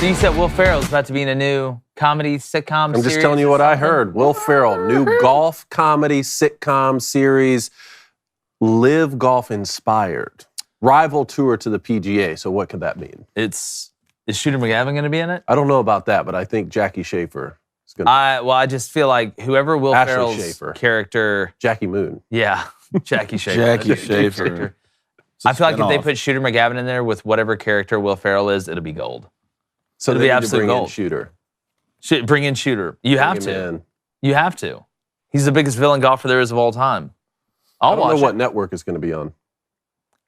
So you said Will Ferrell's about to be in a new comedy sitcom series? I'm just telling you what I heard. Will Ferrell, new golf comedy sitcom series, Live Golf inspired. Rival tour to the PGA. So what could that mean? Is Shooter McGavin going to be in it? I don't know about that, but I think Jackie Schaefer is going to. I just feel like whoever Will Ferrell's character, Jackie Moon. Yeah, Jackie Schaefer. Jackie Schaefer. I feel like if they put Shooter McGavin in there with whatever character Will Ferrell is, it'll be gold. So it'll they be need absolute to bring gold. in Shooter. Bring in Shooter. You have to. In. You have to. He's the biggest villain golfer there is of all time. I don't know what network is going to be on.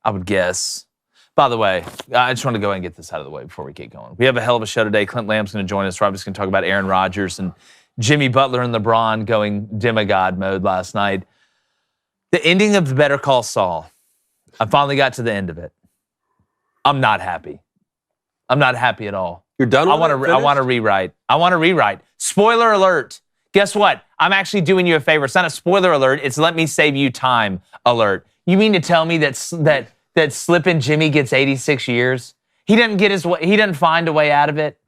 I would guess. By the way, I just want to go ahead and get this out of the way before we get going. We have a hell of a show today. Clint Lamb's going to join us. Robert's going to talk about Aaron Rodgers and Jimmy Butler and LeBron going demigod mode last night. The ending of Better Call Saul. I finally got to the end of it. I'm not happy. I'm not happy at all. You're done with I want to rewrite. I want to rewrite. Spoiler alert. Guess what? I'm actually doing you a favor. It's not a spoiler alert. It's let me save you time alert. You mean to tell me that Slippin' Jimmy gets 86 years? He didn't find a way out of it?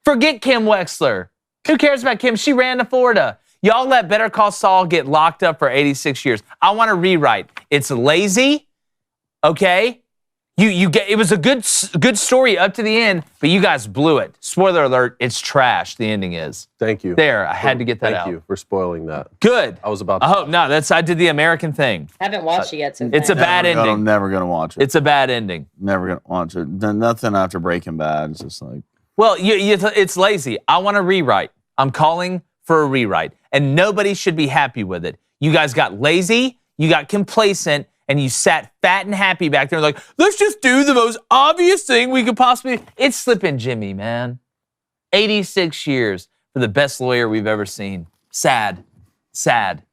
Forget Kim Wexler. Who cares about Kim? She ran to Florida. Y'all let Better Call Saul get locked up for 86 years. I want to rewrite. It's lazy, okay? It was a good story up to the end, but you guys blew it. Spoiler alert, it's trash, the ending is. Thank you. There, I had to get that out. Thank you for spoiling that. Good. I was about to. I hope not. I did the American thing. Haven't watched it yet. It's a bad ending. I'm never going to watch it. It's a bad ending. Never going to watch it. Nothing after Breaking Bad. It's just like. Well, it's lazy. I want to rewrite. I'm calling for a rewrite, and nobody should be happy with it. You guys got lazy, you got complacent, and you sat fat and happy back there like, let's just do the most obvious thing we could possibly. It's Slippin' Jimmy, man. 86 years for the best lawyer we've ever seen. Sad. Sad.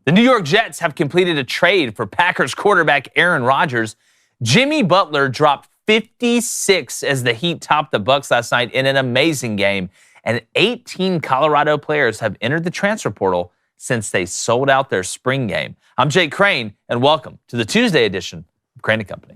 The New York Jets have completed a trade for Packers quarterback Aaron Rodgers. Jimmy Butler dropped 56 as the Heat topped the Bucks last night in an amazing game. And 18 Colorado players have entered the transfer portal since they sold out their spring game. I'm Jake Crain, and welcome to the Tuesday edition of Crain & Company.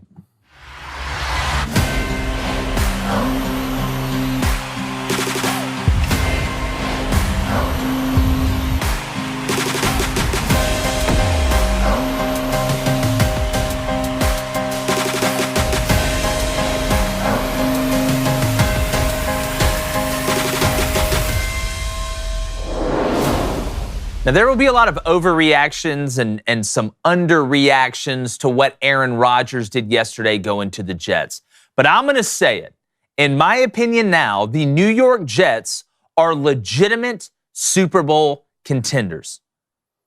Now, there will be a lot of overreactions and some underreactions to what Aaron Rodgers did yesterday going to the Jets. But I'm going to say it. In my opinion now, the New York Jets are legitimate Super Bowl contenders.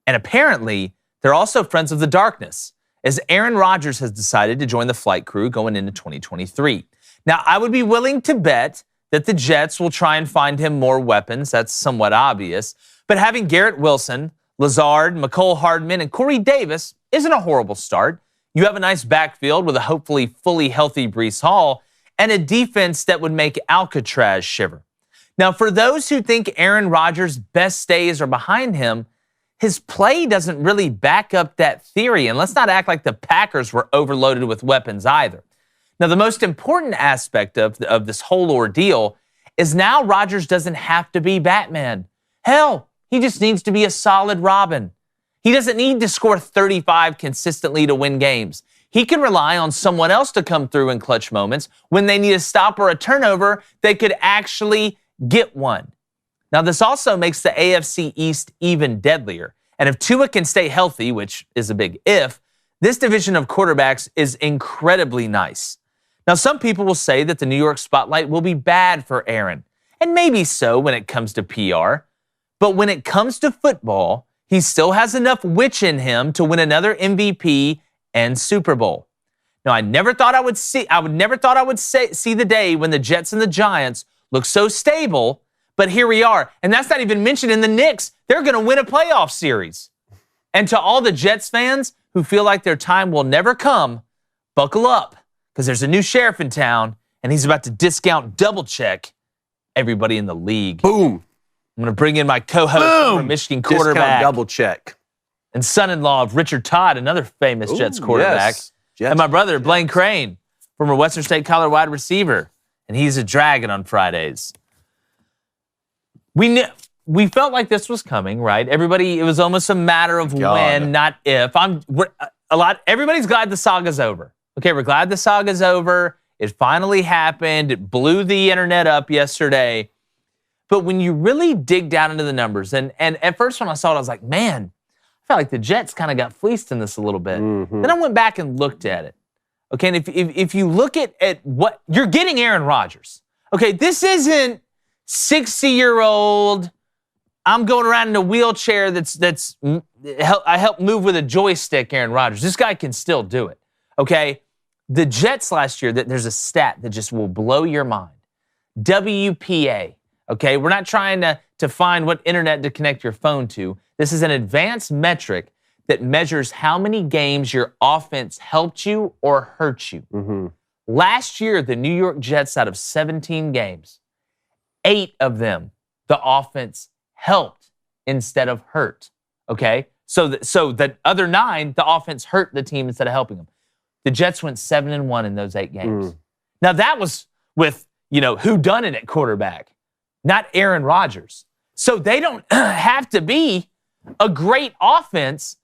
And apparently, they're also friends of the darkness, as Aaron Rodgers has decided to join the flight crew going into 2023. Now, I would be willing to bet that the Jets will try and find him more weapons. That's somewhat obvious. But having Garrett Wilson, Lazard, McCole Hardman, and Corey Davis isn't a horrible start. You have a nice backfield with a hopefully fully healthy Breece Hall and a defense that would make Alcatraz shiver. Now, for those who think Aaron Rodgers' best days are behind him, his play doesn't really back up that theory. And let's not act like the Packers were overloaded with weapons either. Now, the most important aspect of this whole ordeal is now Rodgers doesn't have to be Batman. Hell, he just needs to be a solid Robin. He doesn't need to score 35 consistently to win games. He can rely on someone else to come through in clutch moments. When they need a stop or a turnover, they could actually get one. Now, this also makes the AFC East even deadlier. And if Tua can stay healthy, which is a big if, this division of quarterbacks is incredibly nice. Now, some people will say that the New York spotlight will be bad for Aaron. And maybe so when it comes to PR. But when it comes to football, he still has enough witch in him to win another MVP and Super Bowl. Now, I never thought I would see the day when the Jets and the Giants look so stable, but here we are. And that's not even mentioned in the Knicks. They're going to win a playoff series. And to all the Jets fans who feel like their time will never come, buckle up, because there's a new sheriff in town, and he's about to discount double check everybody in the league. Boom. I'm going to bring in my co-host from Michigan quarterback. Discount double check. And son-in-law of Richard Todd, another famous Jets quarterback. Yes. Jets. And my brother, Blaine Crain, former Western State Colorado wide receiver. and he's a dragon on Fridays. We felt like this was coming, right? Everybody, it was almost a matter of when, not if. Everybody's glad the saga's over. Okay, we're glad the saga's over. It finally happened. It blew the internet up yesterday. But when you really dig down into the numbers, and at first when I saw it, I was like, man, I felt like the Jets kind of got fleeced in this a little bit. Then I went back and looked at it. Okay, and if you look at what you're getting, Aaron Rodgers. Okay, this isn't 60-year-old. I'm going around in a wheelchair I help move with a joystick, Aaron Rodgers. This guy can still do it. Okay, the Jets last year, there's a stat that just will blow your mind. WPA. Okay, we're not trying to find what internet to connect your phone to. This is an advanced metric that measures how many games your offense helped you or hurt you. Last year, the New York Jets, out of 17 games, 8 of them, the offense helped instead of hurt. Okay? So the other 9, the offense hurt the team instead of helping them. The Jets went 7-1 in those 8 games. Now, that was with, whodunit at quarterback, not Aaron Rodgers. So they don't have to be a great offense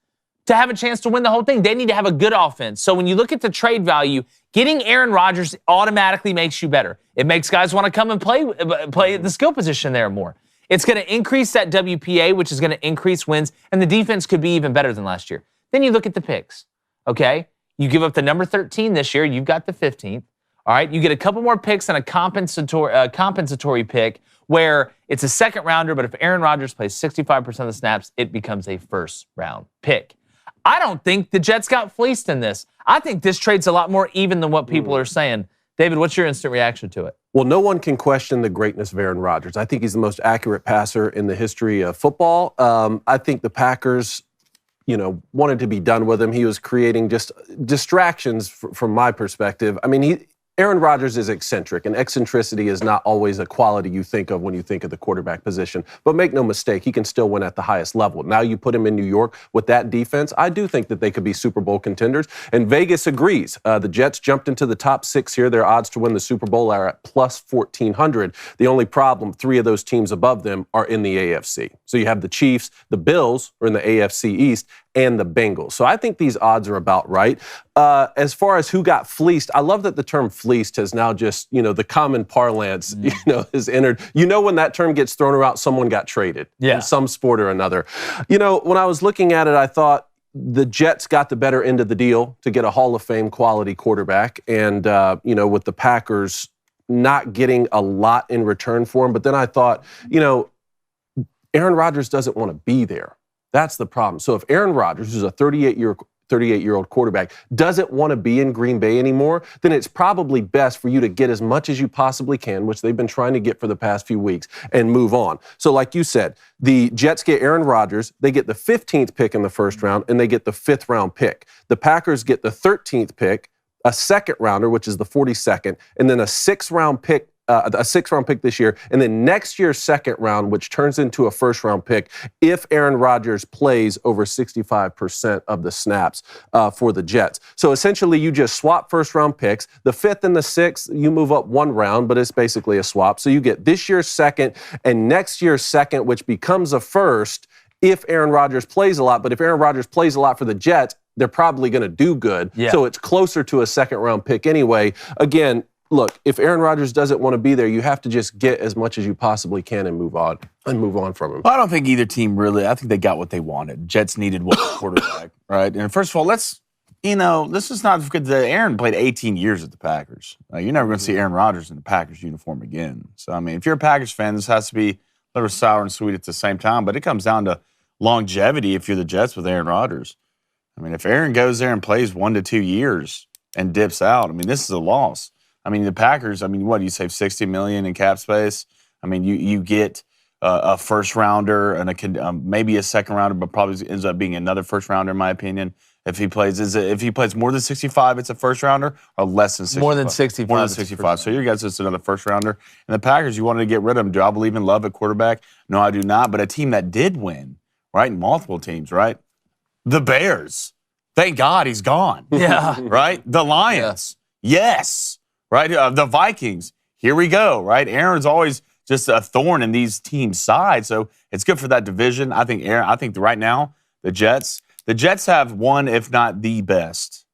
to have a chance to win the whole thing. They need to have a good offense. So when you look at the trade value, getting Aaron Rodgers automatically makes you better. It makes guys want to come and play at the skill position there more. It's going to increase that WPA, which is going to increase wins, and the defense could be even better than last year. Then you look at the picks, okay? You give up the number 13 this year. You've got the 15th, all right? You get a couple more picks and a compensatory pick where it's a second rounder, but if Aaron Rodgers plays 65% of the snaps, it becomes a first-round pick. I don't think the Jets got fleeced in this. I think this trade's a lot more even than what people are saying. David, what's your instant reaction to it? Well, no one can question the greatness of Aaron Rodgers. I think he's the most accurate passer in the history of football. I think the Packers, wanted to be done with him. He was creating just distractions from my perspective. I mean, Aaron Rodgers is eccentric, and eccentricity is not always a quality you think of when you think of the quarterback position. But make no mistake, he can still win at the highest level. Now you put him in New York with that defense, I do think that they could be Super Bowl contenders. And Vegas agrees. The Jets jumped into the top 6 here. Their odds to win the Super Bowl are at plus 1,400. The only problem, 3 of those teams above them are in the AFC. So you have the Chiefs, the Bills are in the AFC East, and the Bengals. So I think these odds are about right. As far as who got fleeced, I love that the term fleeced has now just, the common parlance, has entered. When that term gets thrown around, someone got traded in some sport or another. When I was looking at it, I thought the Jets got the better end of the deal to get a Hall of Fame quality quarterback. And, with the Packers not getting a lot in return for him. But then I thought, Aaron Rodgers doesn't want to be there. That's the problem. So if Aaron Rodgers, who's a 38-year-old quarterback, doesn't want to be in Green Bay anymore, then it's probably best for you to get as much as you possibly can, which they've been trying to get for the past few weeks, and move on. So like you said, the Jets get Aaron Rodgers, they get the 15th pick in the first round, and they get the 5th round pick. The Packers get the 13th pick, a second rounder, which is the 42nd, and then a 6th round pick. A 6th round pick this year, and then next year's 2nd round, which turns into a 1st round pick if Aaron Rodgers plays over 65% of the snaps for the Jets. So essentially, you just swap 1st round picks. The 5th and the 6th, you move up 1 round, but it's basically a swap. So you get this year's 2nd and next year's 2nd, which becomes a 1st if Aaron Rodgers plays a lot. But if Aaron Rodgers plays a lot for the Jets, they're probably going to do good. Yeah. So it's closer to a 2nd round pick anyway. Again, look, if Aaron Rodgers doesn't want to be there, you have to just get as much as you possibly can and move on from him. Well, I don't think either team I think they got what they wanted. Jets needed one quarterback, right? And first of all, this is not good. Aaron played 18 years at the Packers. You're never going to see Aaron Rodgers in the Packers uniform again. So, I mean, if you're a Packers fan, this has to be a little sour and sweet at the same time, but it comes down to longevity if you're the Jets with Aaron Rodgers. I mean, if Aaron goes there and plays 1 to 2 years and dips out, I mean, this is a loss. I mean, the Packers, what, you save $60 million in cap space? I mean, you get a first rounder and maybe a second rounder, but probably ends up being another first rounder, in my opinion. If he plays more than 65, it's a first rounder, or less than 65? More than 65. More than 65. So your guys, it's another first rounder. And the Packers, you wanted to get rid of him. Do I believe in Love at quarterback? No, I do not. But a team that did win, right? Multiple teams, right? The Bears. Thank God he's gone. Yeah. Right? The Lions. Yeah. Yes. Right? The Vikings. here we go, right? Aaron's always just a thorn in these teams' sides, so it's good for that division. I think right now, the Jets have one, if not the best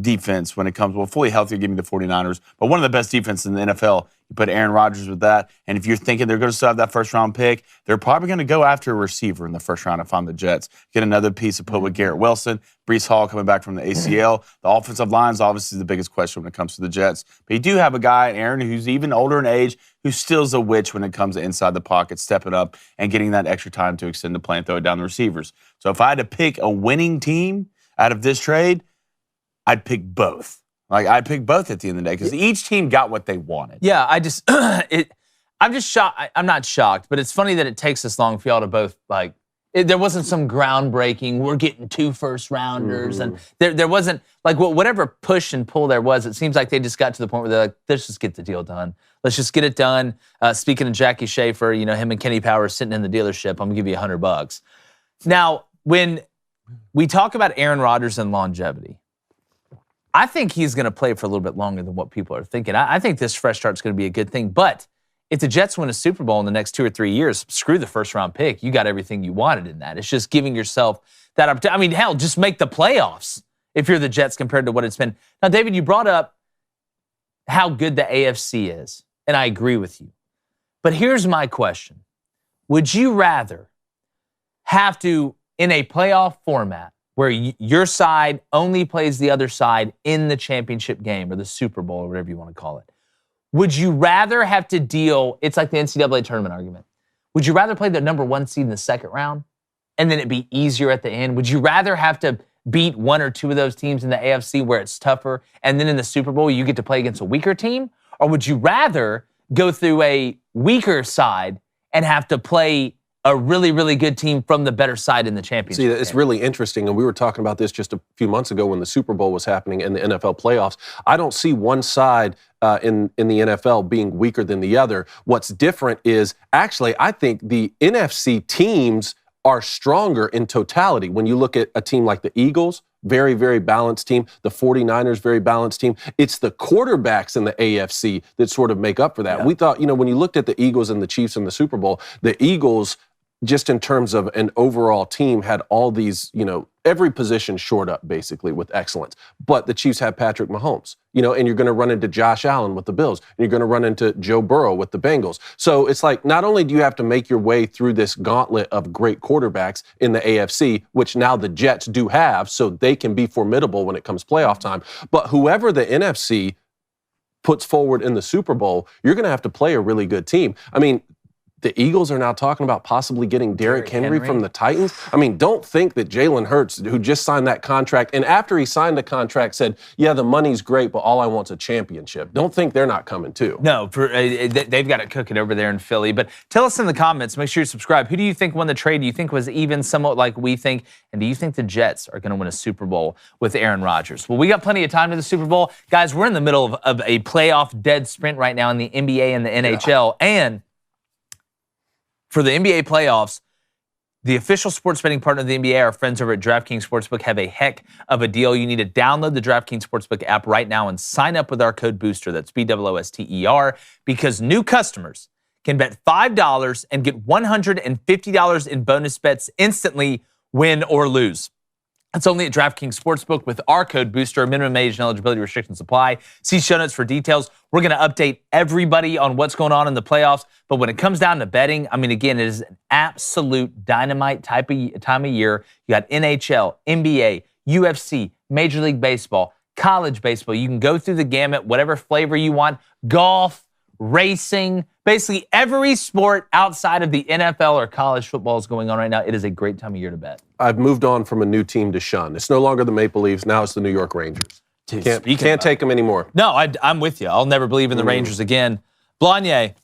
defense when it comes, well, fully healthy, give me the 49ers, but one of the best defenses in the NFL. You put Aaron Rodgers with that, and if you're thinking they're going to still have that first-round pick, they're probably going to go after a receiver in the first round if I'm the Jets. Get another piece to put with Garrett Wilson, Breece Hall coming back from the ACL. The offensive line is obviously the biggest question when it comes to the Jets. But you do have a guy, Aaron, who's even older in age, who still's a witch when it comes to inside the pocket, stepping up and getting that extra time to extend the play and throw it down the receivers. So if I had to pick a winning team out of this trade, I'd pick both. I'd pick both at the end of the day because each team got what they wanted. Yeah, I'm just shocked. I'm not shocked, but it's funny that it takes this long for y'all to both, there wasn't some groundbreaking, we're getting 2 first-rounders, and there wasn't, whatever push and pull there was, it seems like they just got to the point where they're like, let's just get the deal done. Let's just get it done. Speaking of Jackie Schaefer, him and Kenny Powers sitting in the dealership, I'm going to give you $100. Now, when we talk about Aaron Rodgers and longevity, I think he's going to play for a little bit longer than what people are thinking. I think this fresh start is going to be a good thing. But if the Jets win a Super Bowl in the next 2 or 3 years, screw the first-round pick. You got everything you wanted in that. It's just giving yourself that opportunity. I mean, hell, just make the playoffs if you're the Jets compared to what it's been. Now, David, you brought up how good the AFC is, and I agree with you. But here's my question. Would you rather have to, in a playoff format, where your side only plays the other side in the championship game or the Super Bowl or whatever you want to call it, would you rather have to deal, it's like the NCAA tournament argument, would you rather play the number 1 seed in the second round and then it be easier at the end? Would you rather have to beat 1 or 2 of those teams in the AFC where it's tougher and then in the Super Bowl you get to play against a weaker team? Or would you rather go through a weaker side and have to play a really, really good team from the better side in the championship? See, it's really interesting, and we were talking about this just a few months ago when the Super Bowl was happening and the NFL playoffs. I don't see one side in the NFL being weaker than the other. What's different is, actually, I think the NFC teams are stronger in totality. When you look at a team like the Eagles, very, very balanced team. The 49ers, very balanced team. It's the quarterbacks in the AFC that sort of make up for that. Yeah. We thought, when you looked at the Eagles and the Chiefs in the Super Bowl, the Eagles, just in terms of an overall team, had all these, every position shored up basically with excellence. But the Chiefs had Patrick Mahomes, and you're going to run into Josh Allen with the Bills, and you're going to run into Joe Burrow with the Bengals. So it's like, not only do you have to make your way through this gauntlet of great quarterbacks in the AFC, which now the Jets do have, so they can be formidable when it comes playoff time, but whoever the NFC puts forward in the Super Bowl, you're going to have to play a really good team. I mean, the Eagles are now talking about possibly getting Derrick Henry from the Titans. I mean, don't think that Jalen Hurts, who just signed that contract, and after he signed the contract said, yeah, the money's great, but all I want's a championship. Don't think they're not coming too. No, they've got it cooking over there in Philly. But tell us in the comments, make sure you subscribe. Who do you think won the trade? Do you think was even somewhat like we think? And do you think the Jets are going to win a Super Bowl with Aaron Rodgers? Well, we got plenty of time to the Super Bowl. Guys, we're in the middle of a playoff dead sprint right now in the NBA and the NHL. Yeah. And for the NBA playoffs, the official sports betting partner of the NBA, our friends over at DraftKings Sportsbook, have a heck of a deal. You need to download the DraftKings Sportsbook app right now and sign up with our code BOOSTER. That's BOOSTER, because new customers can bet $5 and get $150 in bonus bets instantly, win or lose. It's only at DraftKings Sportsbook with our code BOOSTER. Minimum age and eligibility restrictions apply. See show notes for details. We're going to update everybody on what's going on in the playoffs. But when it comes down to betting, I mean, again, it is an absolute dynamite time of year. You got NHL, NBA, UFC, Major League Baseball, college baseball. You can go through the gamut, whatever flavor you want. Golf, racing, basically every sport outside of the NFL or college football is going on right now. It is a great time of year to bet. I've moved on from a new team to shun. It's no longer the Maple Leafs. Now it's the New York Rangers. Dude, can't take them anymore. No, I'm with you. I'll never believe in the Rangers again. Blanye.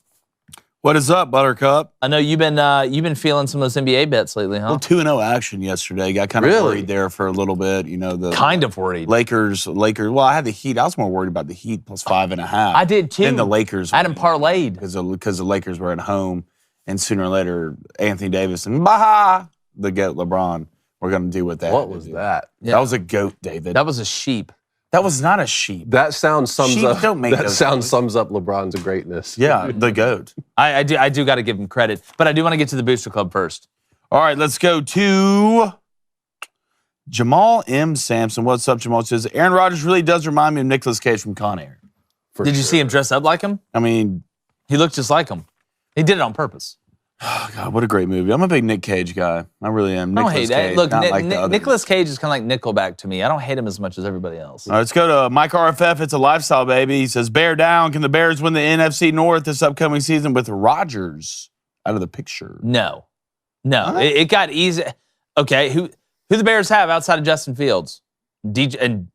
What is up, Buttercup? I know you've been feeling some of those NBA bets lately, huh? Well, 2-0 action yesterday. Got kind of worried there for a little bit. The kind of worried. Lakers. Well, I had the Heat. I was more worried about the Heat plus 5.5. I did too. And the Lakers. I had them parlayed because the Lakers were at home, and sooner or later, Anthony Davis and the GOAT LeBron were going to do what they had to do. What was that? Yeah. That was a goat, David. That was a sheep. That was not a sheep. That sound sums Sheep up. don't make That those sound noises. sums up LeBron's greatness. Yeah, the GOAT. I do got to give him credit, but I do want to get to the Booster Club first. All right, let's go to Jamal M. Sampson. What's up, Jamal? Says, Aaron Rodgers really does remind me of Nicolas Cage from Con Air. Did you see him dress up like him? I mean, He looked just like him. He did it on purpose. oh God, what a great movie. I'm a big Nick Cage guy. I really am. I don't hate Nicolas that. Cage, Look, not like the other- Nicolas Cage is kind of like Nickelback to me. I don't hate him as much as everybody else. All right, let's go to Mike RFF. It's a lifestyle, baby. He says, bear down. Can the Bears win the NFC North this upcoming season with Rodgers out of the picture? No. Huh? It got easy. Okay, who the Bears have outside of Justin Fields? DJ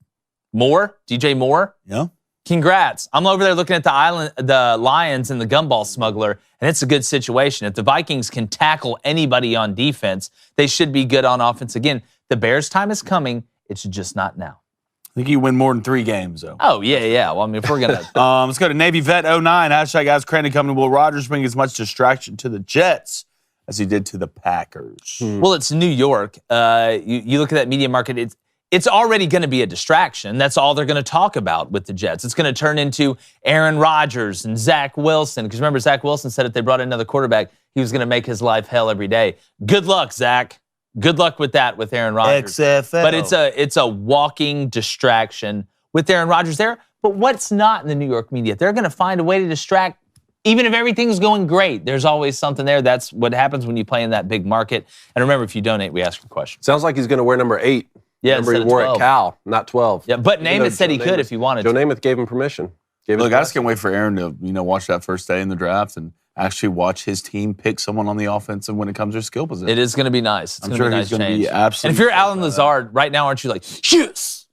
Moore? Yeah. Congrats. I'm over there looking at the Lions and the gumball smuggler, and it's a good situation. If the Vikings can tackle anybody on defense, they should be good on offense. Again, the Bears' time is coming. It's just not now. I think you win more than 3 games, though. Oh, yeah. Well, I mean, if we're going to... Let's go to Navy Vet 09. Hashtag Ask Crain and Company. Will Rodgers bring as much distraction to the Jets as he did to the Packers? Well, it's New York. You look at that media market, it's already going to be a distraction. That's all they're going to talk about with the Jets. It's going to turn into Aaron Rodgers and Zach Wilson. Because remember, Zach Wilson said if they brought in another quarterback, he was going to make his life hell every day. Good luck, Zach. Good luck with that with Aaron Rodgers. XFL. But it's a walking distraction with Aaron Rodgers there. But what's not in the New York media? They're going to find a way to distract. Even if everything's going great, there's always something there. That's what happens when you play in that big market. And remember, if you donate, we ask for questions. Sounds like he's going to wear number 8. Yeah, Remember, he instead of wore 12. at Cal, not 12. Yeah, but Even though Namath said he Joe could Namath- if he wanted Joe to. Namath gave him permission. Look, I just can't wait for Aaron to watch that first day in the draft and actually watch his team pick someone on the offense and when it comes to skill position. It is going to be nice. It's I'm going sure to be he's nice going to be change. absolutely. And if you're Alan Lazard right now, aren't you like, yes,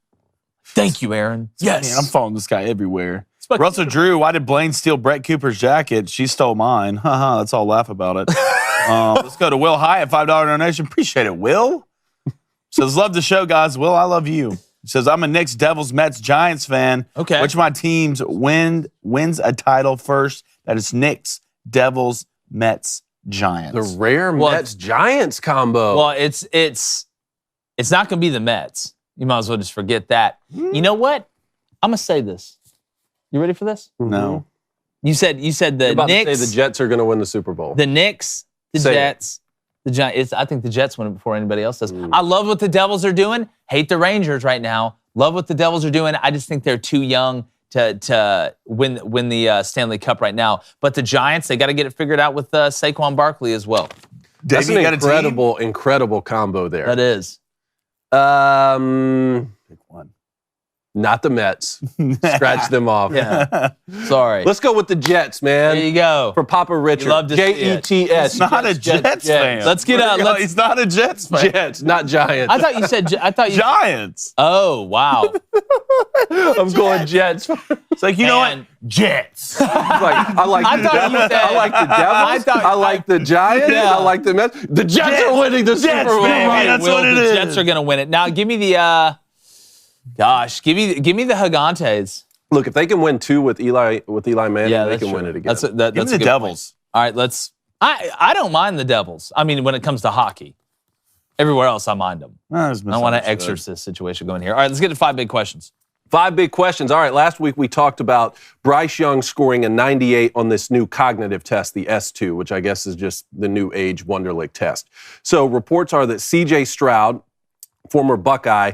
thank you, Aaron. Yes, Man, I'm following this guy everywhere. Fuck- Russell Drew, why did Blaine steal Brett Cooper's jacket? She stole mine. Haha, let's all laugh about it. Let's go to Will Hyatt, $5 donation. Appreciate it, Will. Says, love the show, guys. Will, I love you. Says, I'm a Knicks, Devils, Mets, Giants fan. Okay. Which of my teams wins a title first? That is Knicks, Devils, Mets, Giants. The rare Well, Mets-Giants combo. Well, it's not going to be the Mets. You might as well just forget that. You know what? I'm going to say this. You ready for this? No. You said the You're about Knicks. to say the Jets are going to win the Super Bowl. The Knicks, the Say it. Jets, the Giants. I think the Jets win it before anybody else does. I love what the Devils are doing. Hate the Rangers right now. Love what the Devils are doing. I just think they're too young to win the Stanley Cup right now. But the Giants, they got to get it figured out with Saquon Barkley as well. That's Davey, you got an a team? incredible combo there. That is. Pick one. Not the Mets. Scratch them off. Yeah. Sorry. Let's go with the Jets, man. There you go. For Papa Richard. You love to see it. Jets. He's not a Jets fan. Let's get out. Let's. He's not a Jets fan. Jets, not Giants. I thought you said. I thought you. Giants. Oh wow. I'm going Jets. It's like, you know what? Man. Jets. I like I the thought you Devils. said- I like the Devils. I like the Giants. Yeah. I like the Mets. The Jets are winning the Super Bowl. baby. Right, That's Will, what it the is. Jets are going to win it. Now, give me the. Give me the Gigantes. Look, if they can win 2 with Eli Manning, they that's can true. win it again. That's Give me a the good Devils. point. All right, let's. I don't mind the Devils. I mean, when it comes to hockey, everywhere else I mind them. I don't want an exorcist situation going here. All right, let's get to 5 big questions. 5 big questions. All right, last week we talked about Bryce Young scoring a 98 on this new cognitive test, the S2, which I guess is just the new age Wonderlic test. So reports are that C.J. Stroud, former Buckeye,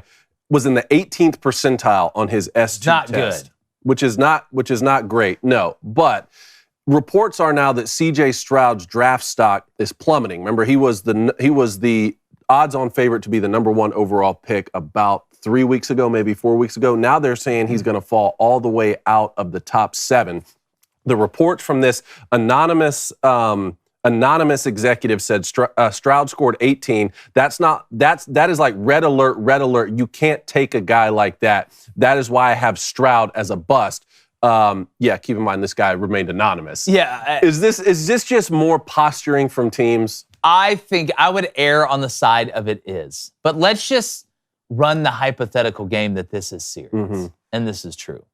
was in the 18th percentile on his S2 Not test. good. Which is not great. No, but reports are now that C.J. Stroud's draft stock is plummeting. Remember, he was the odds-on favorite to be the number 1 overall pick about 3 weeks ago, maybe 4 weeks ago. Now they're saying he's going to fall all the way out of the top 7. The reports from this anonymous executive said Stroud scored 18. That is like red alert. You can't take a guy like that. That is why I have Stroud as a bust. Keep in mind this guy remained anonymous. Yeah. Is this just more posturing from teams? I think I would err on the side of it is. But let's just run the hypothetical game that this is serious. And this is true.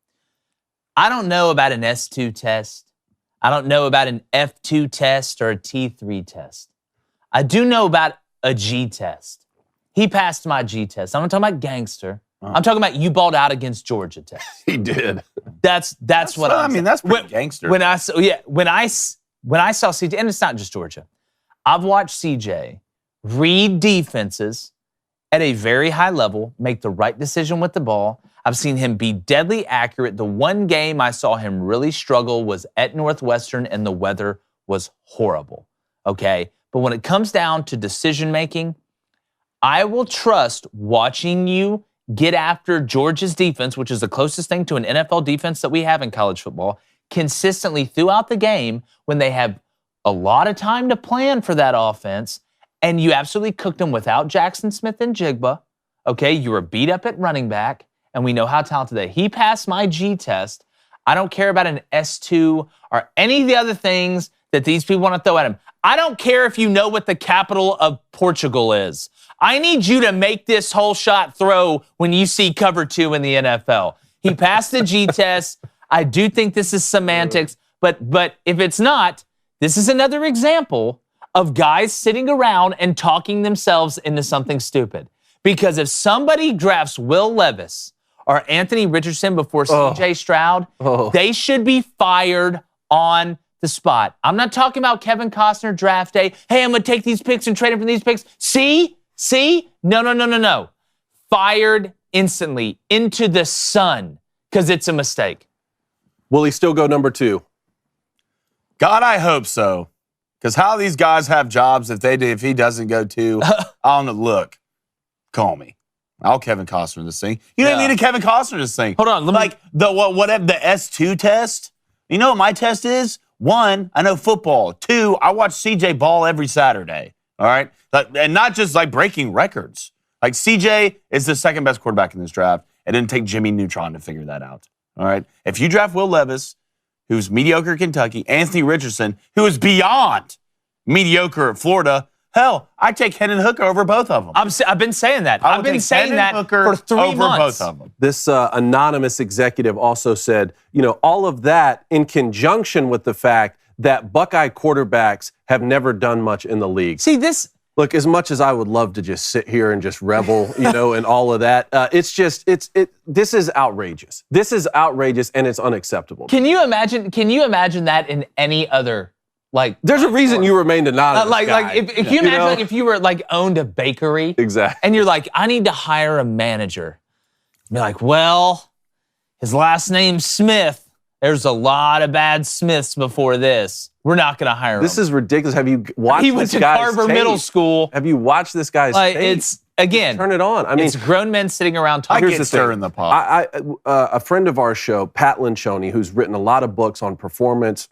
I don't know about an S2 test. I don't know about an F2 test or a T3 test. I do know about a G test. He passed my G test. I'm not talking about gangster. I'm talking about you balled out against Georgia Tech. He did. That's what I mean. That's pretty gangster. When I saw CJ, and it's not just Georgia. I've watched CJ read defenses at a very high level, make the right decision with the ball. I've seen him be deadly accurate. The one game I saw him really struggle was at Northwestern, and the weather was horrible. Okay? But when it comes down to decision making, I will trust watching you get after Georgia's defense, which is the closest thing to an NFL defense that we have in college football, consistently throughout the game when they have a lot of time to plan for that offense, and you absolutely cooked them without Jackson Smith and Jigba. Okay, you were beat up at running back, and we know how talented they are. He passed my G test. I don't care about an S2 or any of the other things that these people want to throw at him. I don't care if you know what the capital of Portugal is. I need you to make this whole shot throw when you see cover 2 in the NFL. He passed the G test. I do think this is semantics, but if it's not, this is another example of guys sitting around and talking themselves into something stupid. Because if somebody drafts Will Levis or Anthony Richardson before CJ Stroud, they should be fired on the spot. I'm not talking about Kevin Costner draft day. Hey, I'm going to take these picks and trade them for these picks. See? No. Fired instantly into the sun because it's a mistake. Will he still go number 2? God, I hope so. Because how these guys have jobs if he doesn't go to, on the look, call me. I'll Kevin Costner this thing. You don't need a Kevin Costner this thing. Hold on. Whatever the S2 test. You know what my test is? 1, I know football. 2, I watch CJ ball every Saturday. All right? And not just like breaking records. Like CJ is the second best quarterback in this draft. It didn't take Jimmy Neutron to figure that out. All right? If you draft Will Levis, who's mediocre at Kentucky, Anthony Richardson, who is beyond mediocre at Florida, hell, I take Hendon Hooker over both of them. I've been saying that. I've been saying that for 3 months. Both of them. This anonymous executive also said, all of that in conjunction with the fact that Buckeye quarterbacks have never done much in the league. See, this... Look, as much as I would love to just sit here and just revel, and all of that, this is outrageous. This is outrageous, and it's unacceptable. Can you imagine that in any other, there's a reason you remained anonymous. If you imagine if you were owned a bakery. Exactly. And you're like, I need to hire a manager. You're like, well, his last name's Smith. There's a lot of bad Smiths before this. We're not going to hire him. This is ridiculous. Have you watched He went this to guy's Carver tape? Middle School. Have you watched this guy's tape? It's, again, turn it on. I mean, it's grown men sitting around talking. I get stirring the pot. A friend of our show, Pat Linchoni, who's written a lot of books on performance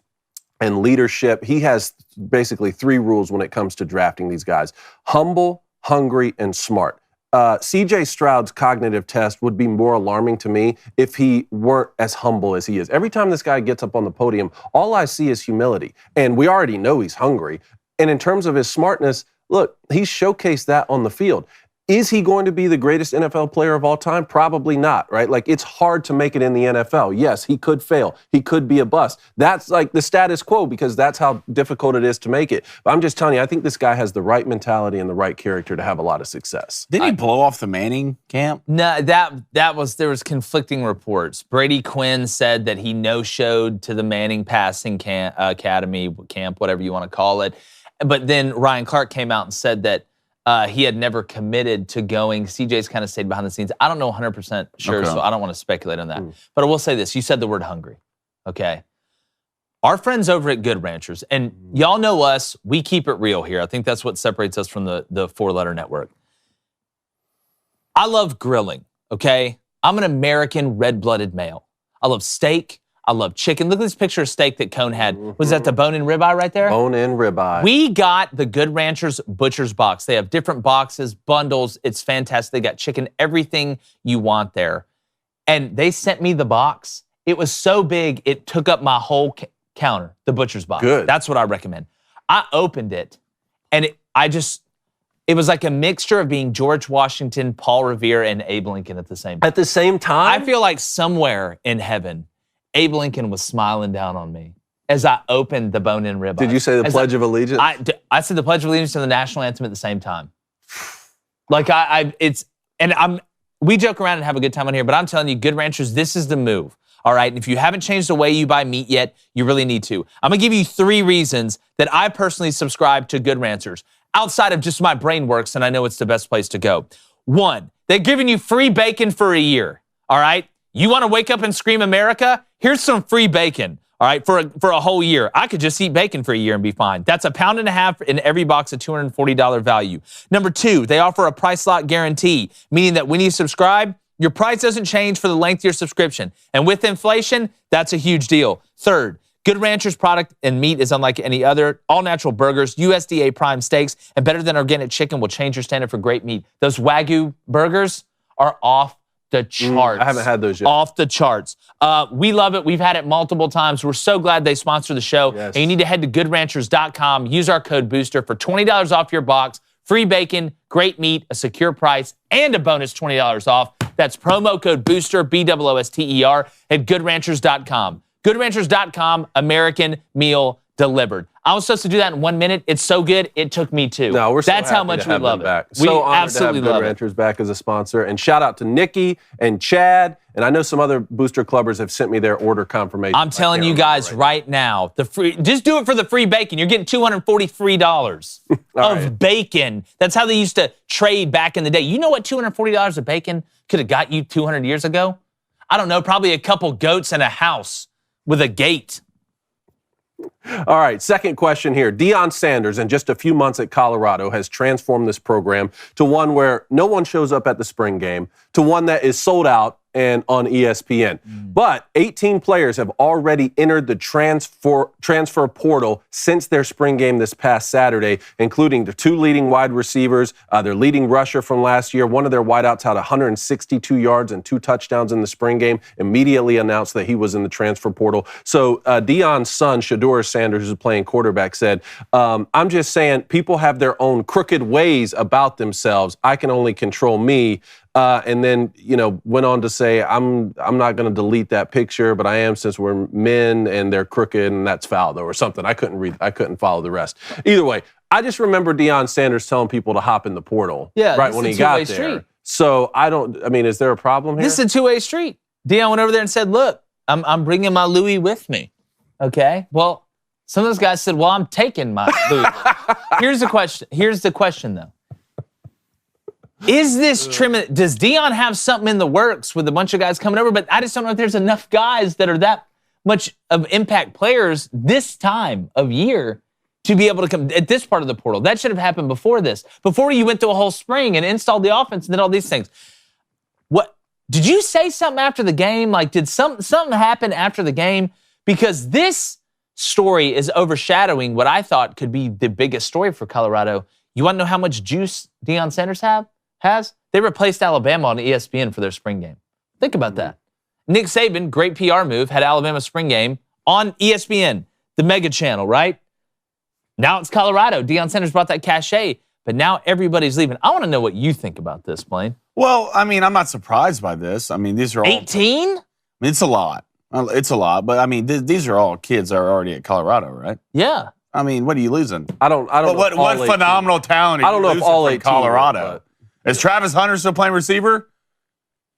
and leadership, he has basically 3 rules when it comes to drafting these guys: humble, hungry, and smart. CJ Stroud's cognitive test would be more alarming to me if he weren't as humble as he is. Every time this guy gets up on the podium, all I see is humility. And we already know he's hungry. And in terms of his smartness, look, he's showcased that on the field. Is he going to be the greatest NFL player of all time? Probably not, right? It's hard to make it in the NFL. Yes, he could fail. He could be a bust. That's the status quo because that's how difficult it is to make it. But I'm just telling you, I think this guy has the right mentality and the right character to have a lot of success. Didn't he blow off the Manning camp? No, there was conflicting reports. Brady Quinn said that he no-showed to the Manning passing academy camp, whatever you want to call it. But then Ryan Clark came out and said that he had never committed to going. CJ's kind of stayed behind the scenes. I don't know 100% sure, so I don't want to speculate on that. But I will say this. You said the word hungry, okay? Our friends over at Good Ranchers, and y'all know us, we keep it real here. I think that's what separates us from the 4-letter network. I love grilling, okay? I'm an American red-blooded male. I love steak. I love chicken. Look at this picture of steak that Cone had. Was that the bone-in ribeye right there? Bone-in ribeye. We got the Good Ranchers Butcher's Box. They have different boxes, bundles. It's fantastic. They got chicken, everything you want there. And they sent me the box. It was so big, it took up my whole counter, the Butcher's Box. Good. That's what I recommend. I opened it, and it was like a mixture of being George Washington, Paul Revere, and Abe Lincoln at the same time. At the same time? I feel like somewhere in heaven, Abe Lincoln was smiling down on me as I opened the bone-in ribeye. Did you say the Pledge of Allegiance? I said the Pledge of Allegiance and the national anthem at the same time. we joke around and have a good time on here, but I'm telling you, Good Ranchers, this is the move. All right. And if you haven't changed the way you buy meat yet, you really need to. I'm going to give you 3 reasons that I personally subscribe to Good Ranchers outside of just my brain works, and I know it's the best place to go. 1, they're giving you free bacon for a year. All right. You want to wake up and scream America? Here's some free bacon. All right. For a whole year. I could just eat bacon for a year and be fine. That's £1.50 in every box of $240 value. Number 2, they offer a price lock guarantee, meaning that when you subscribe, your price doesn't change for the length of your subscription. And with inflation, that's a huge deal. 3rd, Good Ranchers product and meat is unlike any other. All-natural burgers, USDA prime steaks, and better than organic chicken will change your standard for great meat. Those Wagyu burgers are off the charts. I haven't had those yet. Off the charts. We love it. We've had it multiple times. We're so glad they sponsor the show. Yes. And you need to head to goodranchers.com. Use our code BOOSTER for $20 off your box. Free bacon, great meat, a secure price, and a bonus $20 off. That's promo code BOOSTER, BOOSTER, at goodranchers.com. Goodranchers.com, American meal delivered. I was supposed to do that in 1 minute. It's so good, it took me 2. No, we're so That's how happy much to we have love them it. back. We So honored absolutely to have love Good it. Ranchers back as a sponsor. And shout out to Nikki and Chad. And I know some other Booster Clubbers have sent me their order confirmation. I'm telling you guys right now, just do it for the free bacon. You're getting $243 of bacon. That's how they used to trade back in the day. You know what $240 of bacon could have got you 200 years ago? I don't know, probably a couple goats and a house with a gate. All right, second question here. Deion Sanders, in just a few months at Colorado, has transformed this program to one where no one shows up at the spring game, to one that is sold out and on ESPN. But 18 players have already entered the transfer portal since their spring game this past Saturday, including the 2 leading wide receivers, their leading rusher from last year. One of their wideouts had 162 yards and 2 touchdowns in the spring game, immediately announced that he was in the transfer portal. So Deion's son, Shedeur Sanders, who's playing quarterback, said, I'm just saying people have their own crooked ways about themselves. I can only control me. And then, went on to say, I'm not going to delete that picture, but I am since we're men and they're crooked and that's foul, though, or something. I couldn't follow the rest. Either way, I just remember Deion Sanders telling people to hop in the portal right when he got there. Street. So is there a problem here? This is a 2-way street. Deion went over there and said, look, I'm bringing my Louis with me. Okay. Well, some of those guys said, well, I'm taking my Louis. Here's the question, though. Is this does Deion have something in the works with a bunch of guys coming over? But I just don't know if there's enough guys that are that much of impact players this time of year to be able to come at this part of the portal. That should have happened before this. Before you went through a whole spring and installed the offense and did all these things. What did you say something after the game? Like, did something happen after the game? Because this story is overshadowing what I thought could be the biggest story for Colorado. You want to know how much juice Deion Sanders has? They replaced Alabama on ESPN for their spring game. Think about that. Nick Saban, great PR move, had Alabama's spring game on ESPN, the mega channel, right? Now it's Colorado. Deion Sanders brought that cachet, but now everybody's leaving. I want to know what you think about this, Blaine. Well, I'm not surprised by this. These are all 18? It's a lot. It's a lot, but these are all kids that are already at Colorado, right? Yeah. What are you losing? I don't know. What phenomenal talent! I don't know if all 18 Colorado. Is Travis Hunter still playing receiver?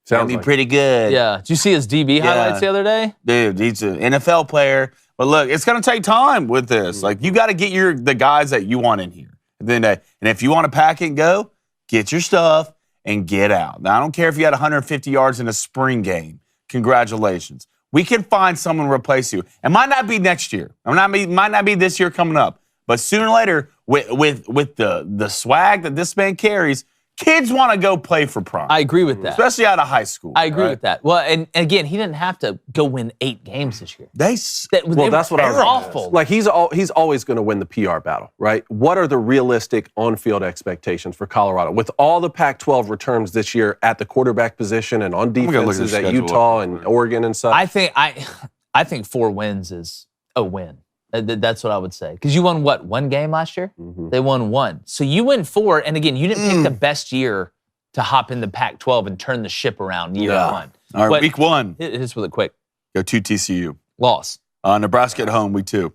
Sounds That'd be pretty good. Yeah. Did you see his DB highlights the other day? Dude, he's an NFL player. But look, it's going to take time with this. Like, you got to get the guys that you want in here. And if you want to pack and go, get your stuff and get out. Now, I don't care if you had 150 yards in a spring game. Congratulations. We can find someone to replace you. It might not be next year. It might not be this year coming up. But sooner or later, with the swag that this man carries, kids want to go play for prime. I agree with that. Especially out of high school. I agree with that. Well, and again, he didn't have to go win 8 games this year. That's what I was awful. Like, he's always going to win the PR battle, right? What are the realistic on-field expectations for Colorado? With all the Pac-12 returns this year at the quarterback position and on defenses at Utah and Oregon and such. I think 4 wins is a win. That's what I would say. Because you won, what, 1 game last year? Mm-hmm. They won 1. So you win 4, and again, you didn't pick the best year to hop in the Pac-12 and turn the ship around year 1. All right, week 1. Hit us with it quick. Go to TCU. Loss. Nebraska at home, week 2.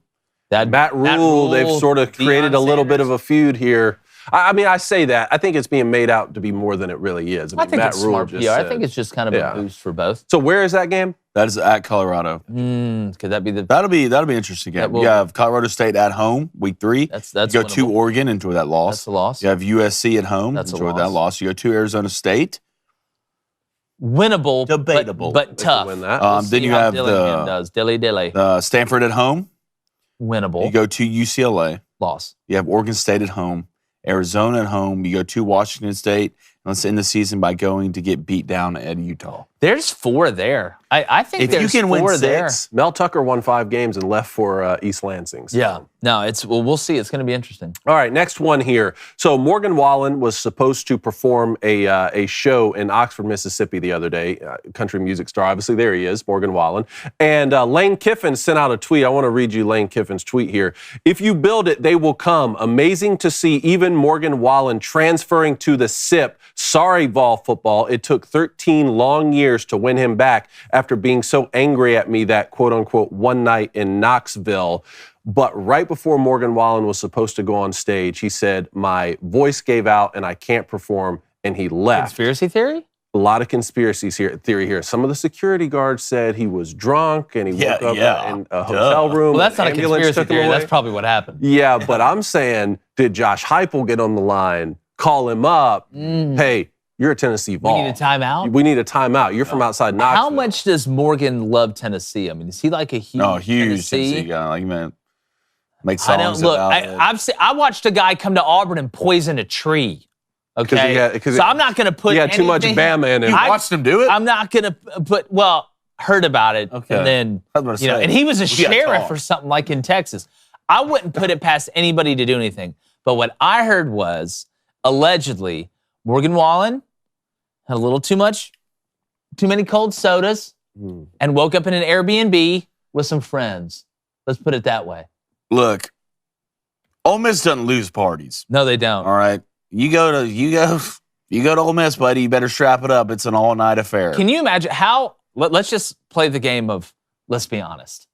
Matt Rule, they've sort of created a little bit of a feud here. I mean, I say that. I think it's being made out to be more than it really is. I think Matt it's Rule smart just PR. I said- think it's just kind of a boost for both. So where is that game? That is at Colorado. Could that be the? That'll be an interesting game. You have Colorado State at home, week 3. That's you go to winnable. Oregon, enjoy that loss. That's a loss. You have USC at home, That's a enjoy that loss. loss. You go to Arizona State. Winnable, Debatable. but tough. Win that. We'll Then see you how have Dillingham does. Dilly. Stanford at home. Winnable. You go to UCLA. Loss. You have Oregon State at home, Arizona at home. You go to Washington State. And let's end the season by going to get beat down at Utah. There's 4 there. I think If you there's can win 4 6, there. Mel Tucker won 5 games and left for East Lansing. So. Yeah. No, we'll see. It's going to be interesting. All right, next one here. So Morgan Wallen was supposed to perform a show in Oxford, Mississippi the other day. Country music star, obviously there he is, Morgan Wallen. And Lane Kiffin sent out a tweet. I want to read you Lane Kiffin's tweet here. If you build it, they will come. Amazing to see even Morgan Wallen transferring to the SIP. Sorry, Vol football. It took 13 long years to win him back after being so angry at me that quote unquote one night in Knoxville. But right before Morgan Wallen was supposed to go on stage, he said, my voice gave out and I can't perform, and he left. Conspiracy theory? A lot of conspiracies theory here. Some of the security guards said he was drunk and he woke up in a hotel room. Well, that's not a ambulance conspiracy took him theory. away. That's probably what happened. Yeah, but I'm saying, did Josh Heupel get on the line, call him up? Hey, you're a Tennessee Vol. We need a timeout? We need a timeout. You're from outside Knoxville. How much does Morgan love Tennessee? I mean, is he like a huge Tennessee guy. Like, man, make songs about it. I watched a guy come to Auburn and poison a tree. Okay, so I'm not going to put. He had too much Bama in him. You watched him do it? I'm not going to put. Well, heard about it, and then and he was a sheriff or something like in Texas. I wouldn't put it past anybody to do anything. But what I heard was allegedly Morgan Wallen had a little too many cold sodas, and woke up in an Airbnb with some friends. Let's put it that way. Look, Ole Miss doesn't lose parties. No, they don't. All right, you go to Ole Miss, buddy. You better strap it up. It's an all-night affair. Can you imagine how? Let's just play the game of let's be honest.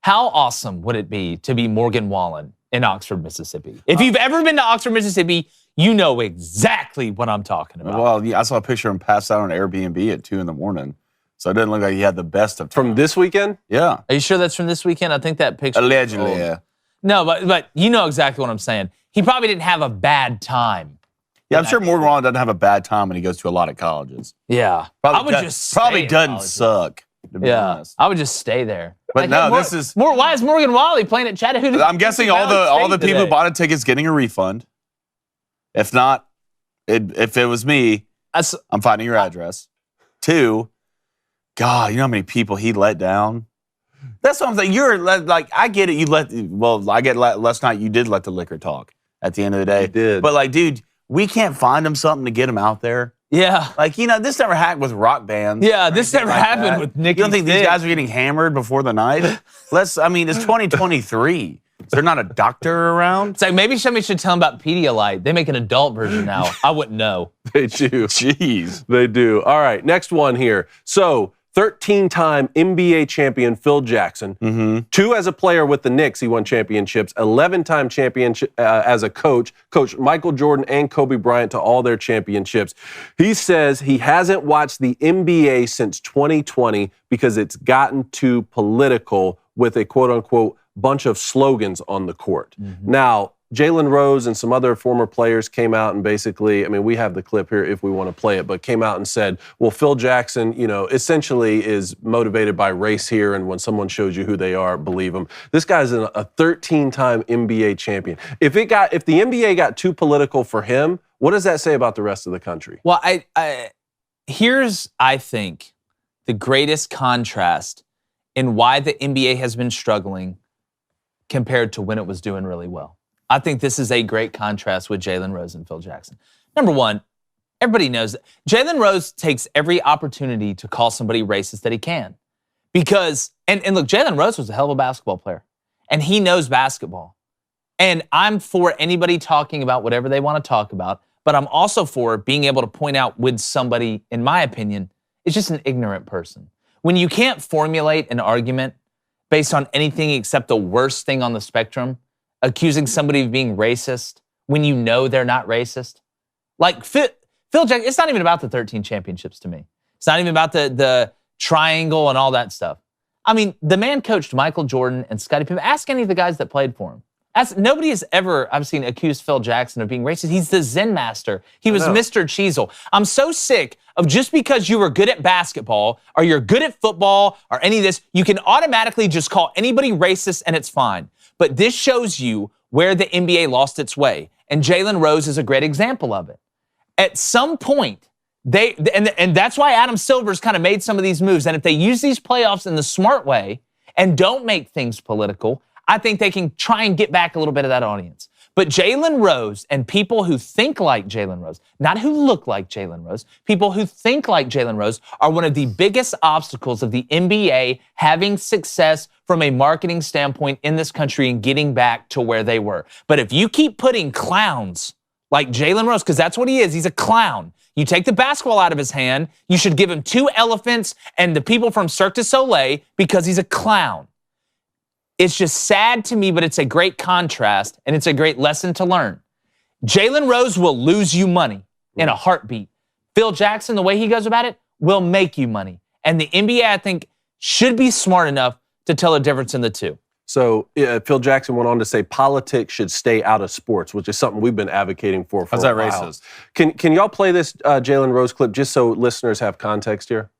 How awesome would it be to be Morgan Wallen in Oxford, Mississippi? If you've ever been to Oxford, Mississippi, you know exactly what I'm talking about. Well, yeah, I saw a picture of him pass out on Airbnb at 2 a.m. So it didn't look like he had the best of time. From this weekend? Yeah. Are you sure that's from this weekend? I think that picture. Allegedly, yeah. No, but you know exactly what I'm saying. He probably didn't have a bad time. Yeah, I'm sure Morgan Wallen doesn't have a bad time when he goes to a lot of colleges. Yeah. Probably stay doesn't in suck, to be honest. I would just stay there. But why is Morgan Wallen playing at Chattanooga? I'm guessing all the people who bought a ticket's getting a refund. If not, if it was me, I'm finding your address. 2, God, you know how many people he let down? That's what I'm saying. You're like, I get it. Last night you did let the liquor talk at the end of the day. You did. But like, dude, we can't find him something to get him out there. Yeah. Like, this never happened with rock bands. Yeah, this never happened with Nicky. You don't think these guys are getting hammered before the night? It's 2023. Is there not a doctor around? It's like maybe somebody should tell him about Pedialyte. They make an adult version now. I wouldn't know. They do. Jeez. They do. All right, next one here. So, 13-time NBA champion Phil Jackson. 2 as a player with the Knicks, he won championships. 11-time champion as a coach. Coached Michael Jordan and Kobe Bryant to all their championships. He says he hasn't watched the NBA since 2020 because it's gotten too political with a quote-unquote bunch of slogans on the court. Now, Jalen Rose and some other former players came out and basically, I mean, we have the clip here if we want to play it, but came out and said, well, Phil Jackson, essentially is motivated by race here, and when someone shows you who they are, believe them. This guy's a 13-time NBA champion. If the NBA got too political for him, what does that say about the rest of the country? Well, here's, I think, the greatest contrast in why the NBA has been struggling compared to when it was doing really well. I think this is a great contrast with Jalen Rose and Phil Jackson. Number one, everybody knows that Jalen Rose takes every opportunity to call somebody racist that he can. Because, and look, Jalen Rose was a hell of a basketball player. And he knows basketball. And I'm for anybody talking about whatever they want to talk about. But I'm also for being able to point out when somebody, in my opinion, is just an ignorant person. When you can't formulate an argument based on anything except the worst thing on the spectrum, accusing somebody of being racist when you know they're not racist? Like Phil Jackson, it's not even about the 13 championships to me. It's not even about the triangle and all that stuff. I mean, the man coached Michael Jordan and Scottie Pippen. Ask any of the guys that played for him. Nobody has ever, I've seen, accused Phil Jackson of being racist. He's the Zen master. He was Mr. Cheezel. I'm so sick of just because you were good at basketball or you're good at football or any of this, you can automatically just call anybody racist and it's fine. But this shows you where the NBA lost its way. And Jalen Rose is a great example of it. At some point, and that's why Adam Silver's kind of made some of these moves. And if they use these playoffs in the smart way and don't make things political, I think they can try and get back a little bit of that audience. But Jalen Rose and people who think like Jalen Rose, not who look like Jalen Rose, people who think like Jalen Rose are one of the biggest obstacles of the NBA having success from a marketing standpoint in this country and getting back to where they were. But if you keep putting clowns like Jalen Rose, because that's what he is, he's a clown. You take the basketball out of his hand, you should give him 2 elephants and the people from Cirque du Soleil because he's a clown. It's just sad to me, but it's a great contrast, and it's a great lesson to learn. Jalen Rose will lose you money in a heartbeat. Phil Jackson, the way he goes about it, will make you money. And the NBA, I think, should be smart enough to tell a difference in the two. So Phil Jackson went on to say politics should stay out of sports, which is something we've been advocating for How's a that while. racist? Can y'all play this Jalen Rose clip just so listeners have context here?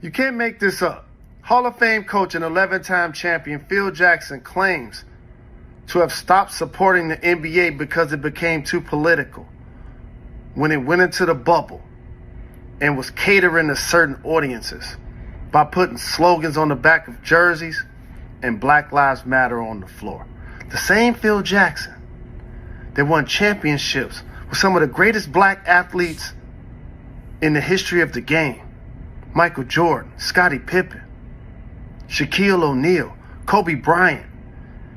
You can't make this up. Hall of Fame coach and 11-time champion Phil Jackson claims to have stopped supporting the NBA because it became too political when it went into the bubble and was catering to certain audiences by putting slogans on the back of jerseys and Black Lives Matter on the floor. The same Phil Jackson that won championships with some of the greatest black athletes in the history of the game. Michael Jordan, Scottie Pippen, Shaquille O'Neal, Kobe Bryant,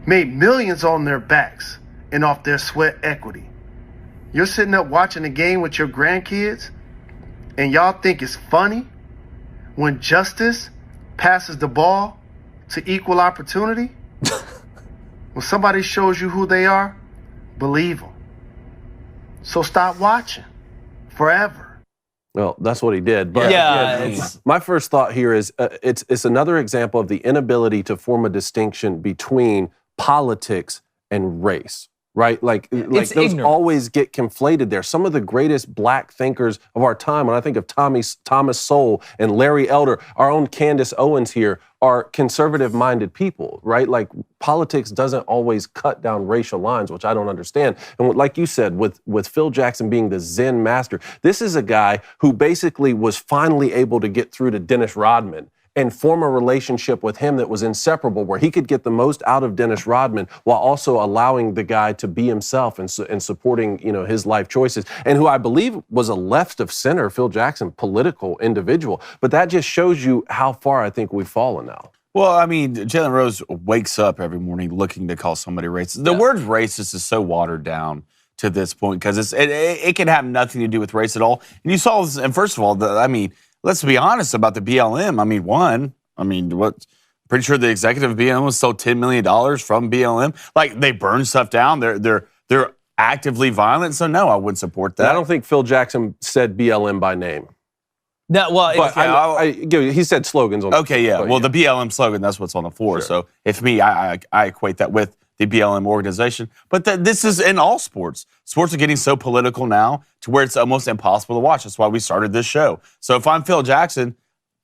made millions on their backs and off their sweat equity. You're sitting up watching a game with your grandkids and y'all think it's funny when justice passes the ball to equal opportunity? When somebody shows you who they are, believe them. So stop watching forever. Well, that's what he did. But my first thought here is it's another example of the inability to form a distinction between politics and race, right? Like those ignorant. always get conflated there. Some of the greatest black thinkers of our time, when I think of Thomas Sowell and Larry Elder, our own Candace Owens here, are conservative-minded people, right? Like politics doesn't always cut down racial lines, which I don't understand. And like you said, with Phil Jackson being the Zen master, this is a guy who basically was finally able to get through to Dennis Rodman and form a relationship with him that was inseparable, where he could get the most out of Dennis Rodman while also allowing the guy to be himself and supporting, his life choices. And who I believe was a left of center, Phil Jackson, political individual. But that just shows you how far I think we've fallen now. Well, I mean, Jalen Rose wakes up every morning looking to call somebody racist. The word racist is so watered down to this point because it can have nothing to do with race at all. And you saw this, and first of all, let's be honest about the BLM. Pretty sure the executive of BLM was sold $10 million from BLM. Like, they burn stuff down. They're actively violent. So, no, I wouldn't support that. I don't think Phil Jackson said BLM by name. No, well, But he said slogans on the Okay, yeah. Well, the BLM slogan, that's what's on the floor. Sure. So, if me, I equate that with the BLM organization. But this is in all sports. Sports are getting so political now to where it's almost impossible to watch. That's why we started this show. So if I'm Phil Jackson,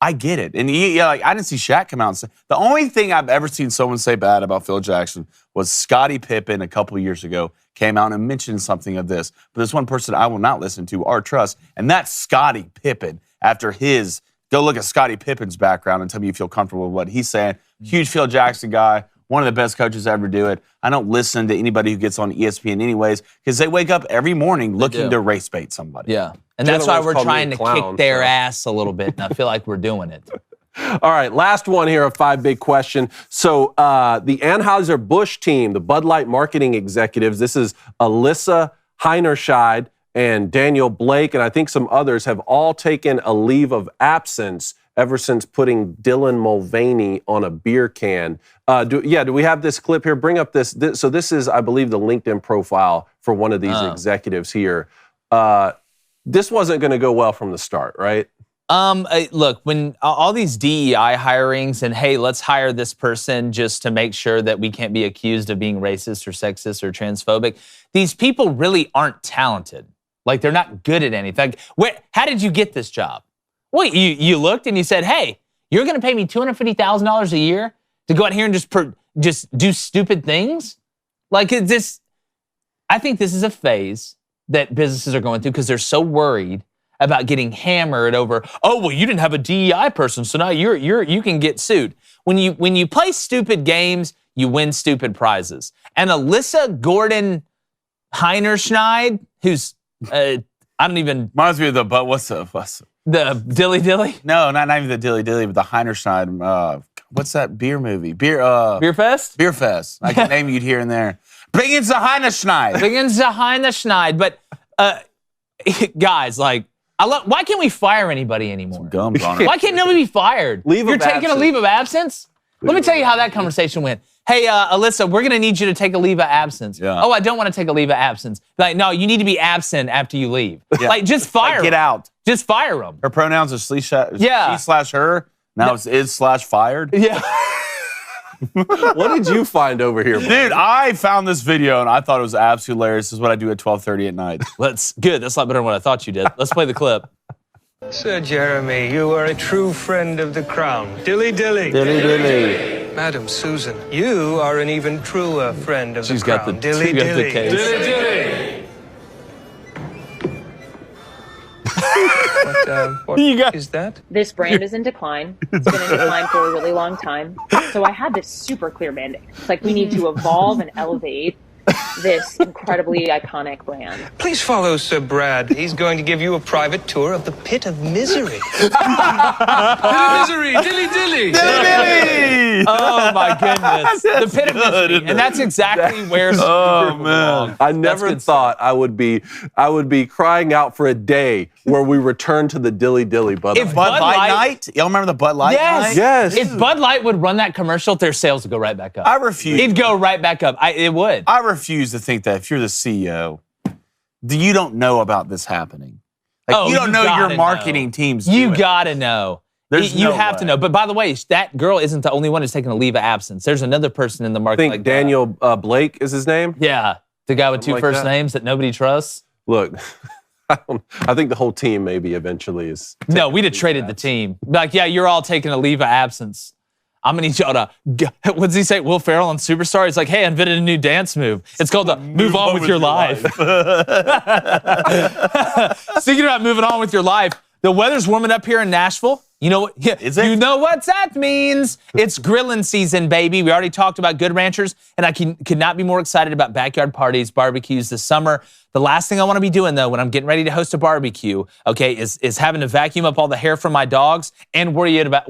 I get it. And I didn't see Shaq come out and say. The only thing I've ever seen someone say bad about Phil Jackson was Scottie Pippen a couple of years ago came out and mentioned something of this. But there's one person I will not listen to or trust, and that's Scottie Pippen. Go look at Scottie Pippen's background and tell me you feel comfortable with what he's saying. Huge Phil Jackson guy. One of the best coaches to ever do it. I don't listen to anybody who gets on ESPN anyways because they wake up every morning looking to race bait somebody. Yeah, and that's why we're trying to kick their ass a little bit, and I feel like we're doing it. All right, last one here, a 5 big question. So the Anheuser-Busch team, the Bud Light marketing executives, this is Alyssa Heinerscheid and Daniel Blake, and I think some others have all taken a leave of absence ever since putting Dylan Mulvaney on a beer can. Do we have this clip here? Bring up this. So this is, I believe, the LinkedIn profile for one of these executives here. This wasn't going to go well from the start, right? Look, when all these DEI hirings and, hey, let's hire this person just to make sure that we can't be accused of being racist or sexist or transphobic, these people really aren't talented. Like, they're not good at anything. How did you get this job? Well, you looked and you said, hey, you're going to pay me $250,000 a year to go out here and just do stupid things? Like, I think this is a phase that businesses are going through because they're so worried about getting hammered over, oh, well, you didn't have a DEI person, so now you can get sued. When you play stupid games, you win stupid prizes. And Alyssa Gordon Heinerschneid, who's reminds me of the Dilly Dilly? No, not even the Dilly Dilly, but the Heinerschneid. What's that beer movie? Beer Fest? Beer Fest. I can name you here and there. Bring the Heinerschneid. But guys, like, why can't we fire anybody anymore? Gums on it. Why can't nobody be fired? You're taking a leave of absence? Let me tell you how that conversation went. Hey, Alyssa, we're going to need you to take a leave of absence. Yeah. Oh, I don't want to take a leave of absence. Like, no, you need to be absent after you leave. Yeah. Like, just fire them. Get out. Just fire them. Her pronouns are she/her. Now it's is/fired. Yeah. What did you find over here, buddy? Dude, I found this video and I thought it was absolutely hilarious. This is what I do at 12:30 at night. That's good. That's a lot better than what I thought you did. Let's play the clip. Sir Jeremy, you are a true friend of the crown. Dilly dilly. Dilly dilly. Madam Susan, you are an even truer friend of the crown. Dilly she's got the dilly. case. Dilly dilly. What is that? This brand is in decline. It's been in decline for a really long time. So I had this super clear mandate. It's like, we need to evolve and elevate this incredibly iconic brand. Please follow Sir Brad. He's going to give you a private tour of the pit of misery. Pit of misery, dilly dilly. Dilly dilly. Oh my goodness. The pit of misery. And that's exactly where belong. I never thought I would be crying out for a day where we return to the dilly dilly Bud Light. If Bud Light night? Y'all remember the Bud Light night? Yes. If Bud Light would run that commercial, their sales would go right back up. I refuse. It'd go right back up. It would. I refuse to think that if you're the CEO, you don't know about this happening. Like, you don't know your marketing team's doing. You gotta know. You have to know. But by the way, that girl isn't the only one who's taking a leave of absence. There's another person in the market. I think Daniel Blake is his name. Yeah, the guy with two first names that nobody trusts. Look, I think the whole team maybe eventually is. No, we'd have traded the team. Like, yeah, you're all taking a leave of absence. I'm gonna need y'all to. What does he say? Will Ferrell on Superstar? He's like, hey, I invented a new dance move. It's called the Move On With Your Life. Speaking about moving on with your life, the weather's warming up here in Nashville. You know what? Yeah, is it? You know what that means? It's grilling season, baby. We already talked about Good Ranchers, and I could not be more excited about backyard parties, barbecues this summer. The last thing I want to be doing, though, when I'm getting ready to host a barbecue, okay, is having to vacuum up all the hair from my dogs and worrying about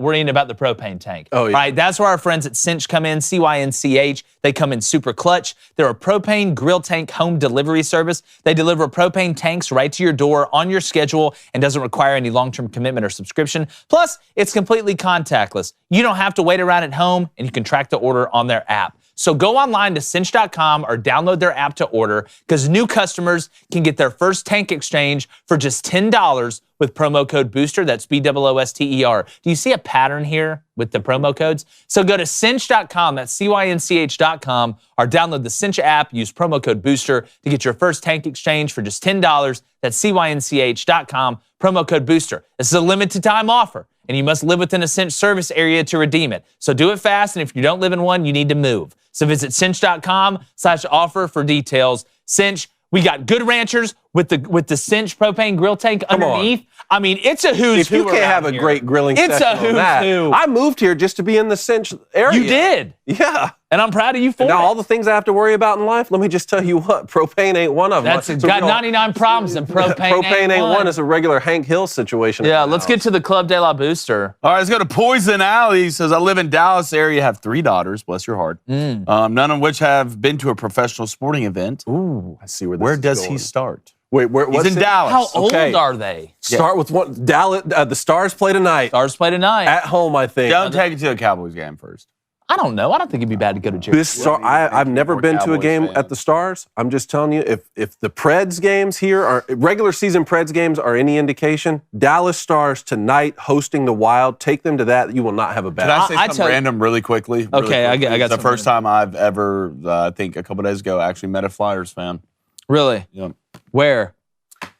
the propane tank. Oh, yeah. Right? That's where our friends at Cinch come in, CYNCH. They come in super clutch. They're a propane grill tank home delivery service. They deliver propane tanks right to your door on your schedule and doesn't require any long-term commitment or subscription. Plus, it's completely contactless. You don't have to wait around at home, and you can track the order on their app. So go online to cinch.com or download their app to order, because new customers can get their first tank exchange for just $10 with promo code BOOSTER. That's BOOSTER. Do you see a pattern here with the promo codes? So go to cinch.com, that's CYNCH.com, or download the Cinch app, use promo code BOOSTER to get your first tank exchange for just $10. That's CYNCH.com, promo code BOOSTER. This is a limited time offer, and you must live within a Cinch service area to redeem it. So do it fast, and if you don't live in one, you need to move. So visit cinch.com/offer for details. Cinch, we got Good Ranchers with the Cinch propane grill tank underneath. I mean, it's a who's who. If you can't have a great grilling it's session a who's on that, who. I moved here just to be in the Cinch area. You did. Yeah. And I'm proud of you for it. Now, all the things I have to worry about in life, let me just tell you what, propane ain't one of them. That's got 99 problems, and propane ain't one. It's a regular Hank Hill situation. Yeah, let's get to the Club de la Booster. All right, let's go to Poison Alley. He says, I live in Dallas area, have 3 daughters, bless your heart, none of which have been to a professional sporting event. Ooh, I see where this Where is does going. he start? Wait, He's in Dallas. How old Okay. are they? Start with one. Dallas. The Stars play tonight Stars play tonight. at home. I think. Don't take it to a Cowboys game first. I don't know. I don't think it'd be bad to go to Jerry. This Star, I've never been to a Cowboys game fan. at the Stars. I'm just telling you, if the Preds games here are regular season Preds games are any indication, Dallas Stars tonight hosting the Wild. Take them to that. You will not have a bad. Can I say I something tell you- random really quickly? Okay, I got It's the something. first time I've ever, I think a couple days ago, actually met a Flyers fan. Really? Yeah. Where?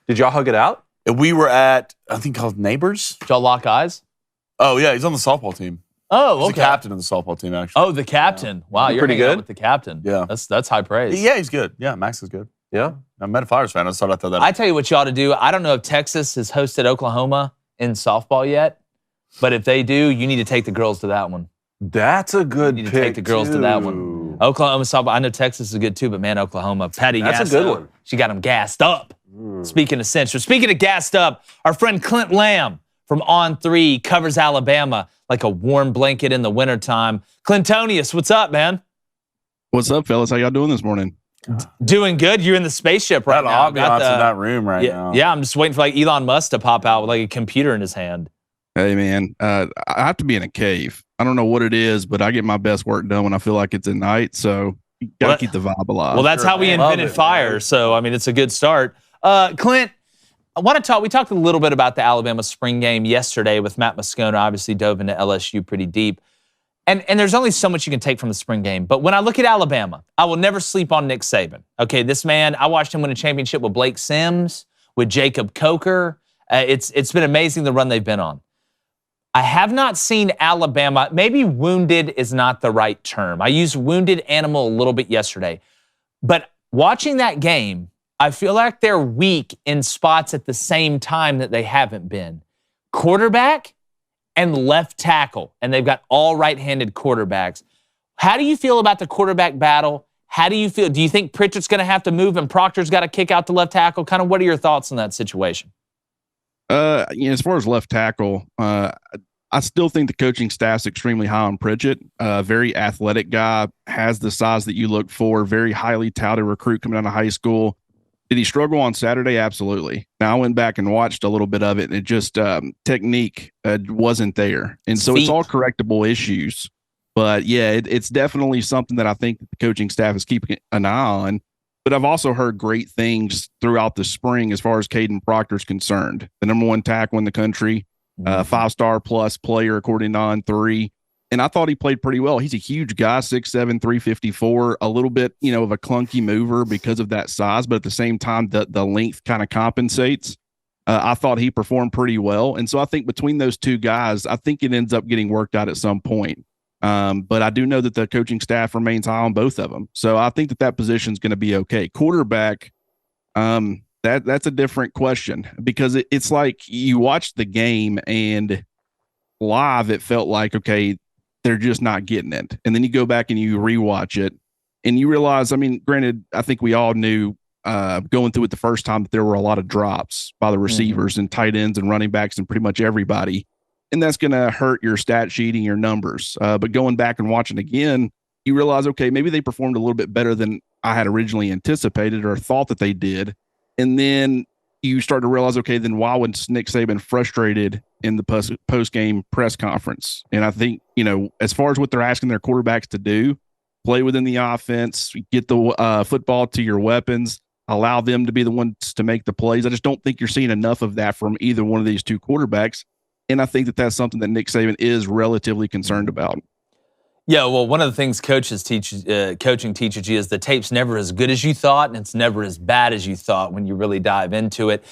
Did y'all hug it out? And we were at, I think called Neighbors. Did y'all lock eyes? Oh, yeah, he's on the softball team. Oh, He's okay. the captain of the softball team, actually. Oh, the captain. Wow, you're Pretty hanging out good? with the captain. Yeah. That's high praise. Yeah, he's good. Yeah, Max is good. Yeah. I met a Flyers fan. I just thought I'd throw that I tell you what you ought to do. I don't know if Texas has hosted Oklahoma in softball yet, but if they do, you need to take the girls to that one. That's a good You need pick. to take the girls to that one. too. Oklahoma softball. I know Texas is good too, but man, Oklahoma. Patty That's a Gasso, good one. She got them gassed up. Speaking of Cinch, speaking of gassed up, our friend Clint Lamb from On 3 covers Alabama like a warm blanket in the wintertime. Clintonius, what's up, man? What's up, fellas? How y'all doing this morning? Doing good. You're in the spaceship right That now. ambiance in that room right now. Yeah, I'm just waiting for like Elon Musk to pop out with like a computer in his hand. Hey, man, I have to be in a cave. I don't know what it is, but I get my best work done when I feel like it's at night. So you gotta Well, keep the vibe alive. Well, that's how we man. Love invented it, fire. man. So, I mean, it's a good start. Clint, I want to talk. We talked a little bit about the Alabama spring game yesterday with Matt Moscona. Obviously, dove into LSU pretty deep. And there's only so much you can take from the spring game. But when I look at Alabama, I will never sleep on Nick Saban. Okay, this man, I watched him win a championship with Blake Sims, with Jacob Coker. It's been amazing the run they've been on. I have not seen Alabama, maybe wounded is not the right term. I used wounded animal a little bit yesterday. But watching that game, I feel like they're weak in spots at the same time that they haven't been. Quarterback and left tackle, and they've got all right-handed quarterbacks. How do you feel about the quarterback battle? How do you feel? Do you think Pritchett's going to have to move and Proctor's got to kick out the left tackle? Kind of what are your thoughts on that situation? As far as left tackle, I still think the coaching staff's extremely high on Pritchett. Very athletic guy, has the size that you look for, very highly touted recruit coming out of high school. Did he struggle on Saturday? Absolutely. Now, I went back and watched a little bit of it, and it just technique wasn't there. And so it's all correctable issues. But, yeah, it's definitely something that I think the coaching staff is keeping an eye on. But I've also heard great things throughout the spring as far as Caden Proctor's concerned. The number one tackle in the country, 5-star plus player according to On 3. And I thought he played pretty well. He's a huge guy, 6'7", 354, a little bit, of a clunky mover because of that size, but at the same time, the length kind of compensates. I thought he performed pretty well. And so I think between those two guys, I think it ends up getting worked out at some point. But I do know that the coaching staff remains high on both of them. So I think that position is going to be okay. Quarterback, that's a different question because it's like you watch the game and live, it felt like, okay, they're just not getting it. And then you go back and you rewatch it and you realize, granted, I think we all knew going through it the first time that there were a lot of drops by the receivers and tight ends and running backs and pretty much everybody. And that's going to hurt your stat sheet and your numbers. But going back and watching again, you realize, okay, maybe they performed a little bit better than I had originally anticipated or thought that they did. And then you start to realize, okay, then why was Nick Saban frustrated in the post-game press conference? And I think, as far as what they're asking their quarterbacks to do, play within the offense, get the football to your weapons, allow them to be the ones to make the plays. I just don't think you're seeing enough of that from either one of these two quarterbacks. And I think that that's something that Nick Saban is relatively concerned about. Yeah, well, one of the things coaching teaches you is the tape's never as good as you thought, and it's never as bad as you thought when you really dive into it.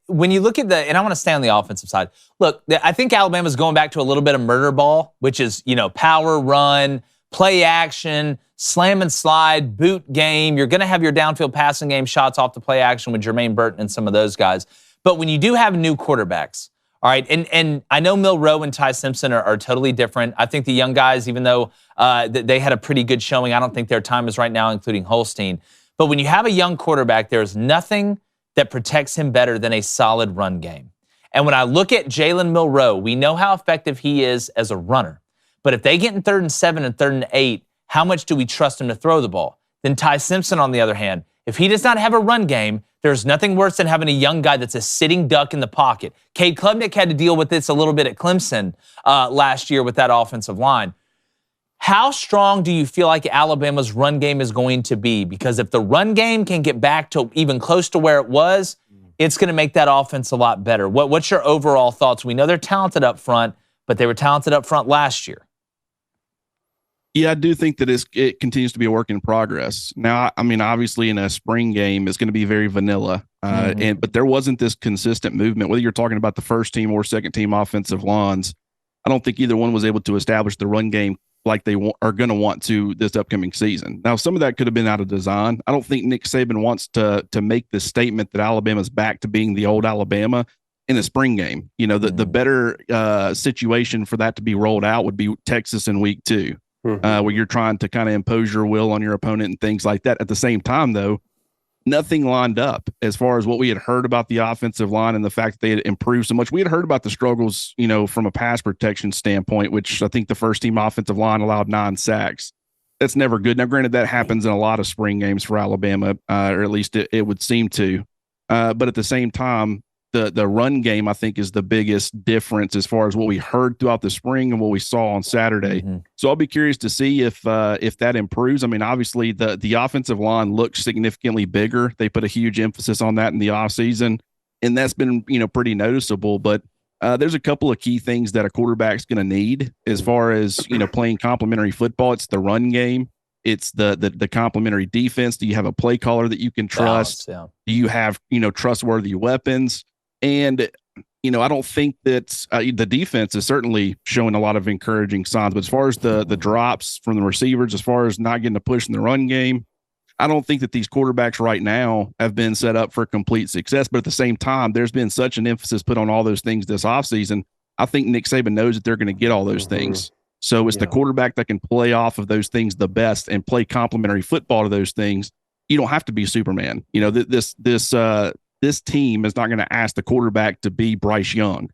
When you look at and I want to stay on the offensive side. Look, I think Alabama's going back to a little bit of murder ball, which is, power run, play action, slam and slide, boot game. You're going to have your downfield passing game shots off the play action with Jermaine Burton and some of those guys. But when you do have new quarterbacks, all right, and I know Milroe and Ty Simpson are totally different. I think the young guys, even though they had a pretty good showing, I don't think their time is right now, including Holstein. But when you have a young quarterback, there's nothing that protects him better than a solid run game. And when I look at Jalen Milroe, we know how effective he is as a runner. But if they get in 3rd and 7 and 3rd and 8, how much do we trust him to throw the ball? Then Ty Simpson, on the other hand, if he does not have a run game, There's nothing worse than having a young guy that's a sitting duck in the pocket. Cade Klubnik had to deal with this a little bit at Clemson last year with that offensive line. How strong do you feel like Alabama's run game is going to be? Because if the run game can get back to even close to where it was, it's going to make that offense a lot better. What's your overall thoughts? We know they're talented up front, but they were talented up front last year. Yeah, I do think that it continues to be a work in progress. Now, I mean, obviously in a spring game, it's going to be very vanilla. But there wasn't this consistent movement, whether you're talking about the first team or second team offensive lines. I don't think either one was able to establish the run game like they are going to want to this upcoming season. Now, some of that could have been out of design. I don't think Nick Saban wants to make the statement that Alabama's back to being the old Alabama in a spring game. You know, the better situation for that to be rolled out would be Texas in week 2. Where you're trying to kind of impose your will on your opponent and things like that. At the same time, though, nothing lined up as far as what we had heard about the offensive line and the fact that they had improved so much. We had heard about the struggles, you know, from a pass protection standpoint, which I think the first team offensive line allowed 9 sacks. That's never good. Now, granted, that happens in a lot of spring games for Alabama, or at least it would seem to. But at the same time, the run game, I think, is the biggest difference as far as what we heard throughout the spring and what we saw on Saturday. So I'll be curious to see if that improves. I mean, obviously, the offensive line looks significantly bigger. They put a huge emphasis on that in the offseason, and that's been, you know, pretty noticeable. But there's a couple of key things that a quarterback's going to need as far as, you know, playing complementary football. It's the run game. It's the complementary defense. Do you have a play caller that you can trust? Do you have, you know, trustworthy weapons? And, you know, I don't think that the defense is certainly showing a lot of encouraging signs. But as far as the drops from the receivers, as far as not getting a push in the run game, I don't think that these quarterbacks right now have been set up for complete success. But at the same time, there's been such an emphasis put on all those things this offseason. I think Nick Saban knows that they're going to get all those things. So it's the quarterback that can play off of those things the best and play complementary football to those things. You don't have to be Superman. You know, this team is not going to ask the quarterback to be Bryce Young.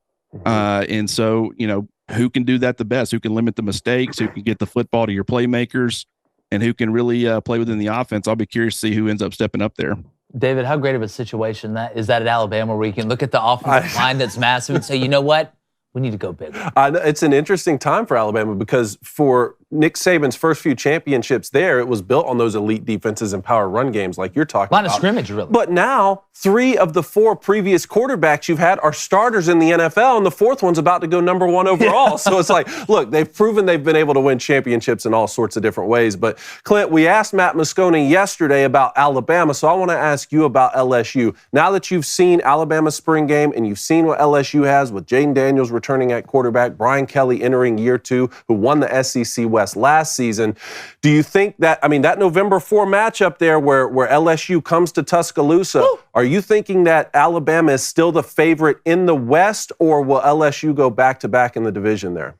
And so, you know, who can do that the best? Who can limit the mistakes? Who can get the football to your playmakers? And who can really play within the offense? I'll be curious to see who ends up stepping up there. David, how great of a situation that is that at Alabama, where you can look at the offensive line that's massive and say, you know what? We need to go bigger. It's an interesting time for Alabama because for Nick Saban's first few championships there, it was built on those elite defenses and power run games like you're talking about. Line of scrimmage, really. But now, 3 of the 4 previous quarterbacks you've had are starters in the NFL, and the 4th one's about to go number 1 overall. So it's like, look, they've proven they've been able to win championships in all sorts of different ways. But, Clint, we asked Matt Moscone yesterday about Alabama, so I want to ask you about LSU. Now that you've seen Alabama's spring game and you've seen what LSU has with Jaden Daniels returning at quarterback, Brian Kelly entering year 2, who won the SEC West last season. Do you think that, I mean, that November 4 matchup there where LSU comes to Tuscaloosa, are you thinking that Alabama is still the favorite in the West, or will LSU go back-to-back in the division there?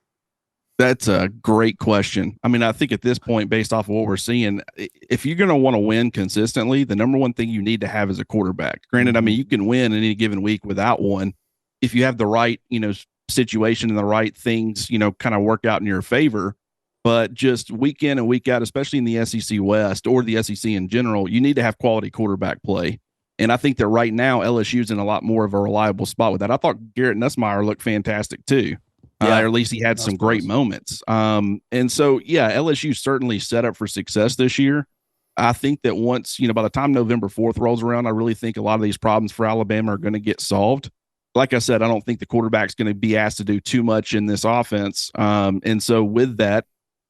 That's a great question. I mean, I think at this point, based off of what we're seeing, if you're going to want to win consistently, the number one thing you need to have is a quarterback. Granted, I mean, you can win in any given week without one if you have the right, you know, situation and the right things, you know, kind of work out in your favor. But just week in and week out, especially in the SEC West or the SEC in general, you need to have quality quarterback play. And I think that right now LSU's in a lot more of a reliable spot with that. I thought Garrett Nussmeier looked fantastic too. Or at least he had some great moments. And so, yeah, LSU certainly set up for success this year. I think that once, you know, by the time November 4th rolls around, I really think a lot of these problems for Alabama are going to get solved. Like I said, I don't think the quarterback's going to be asked to do too much in this offense. And so with that,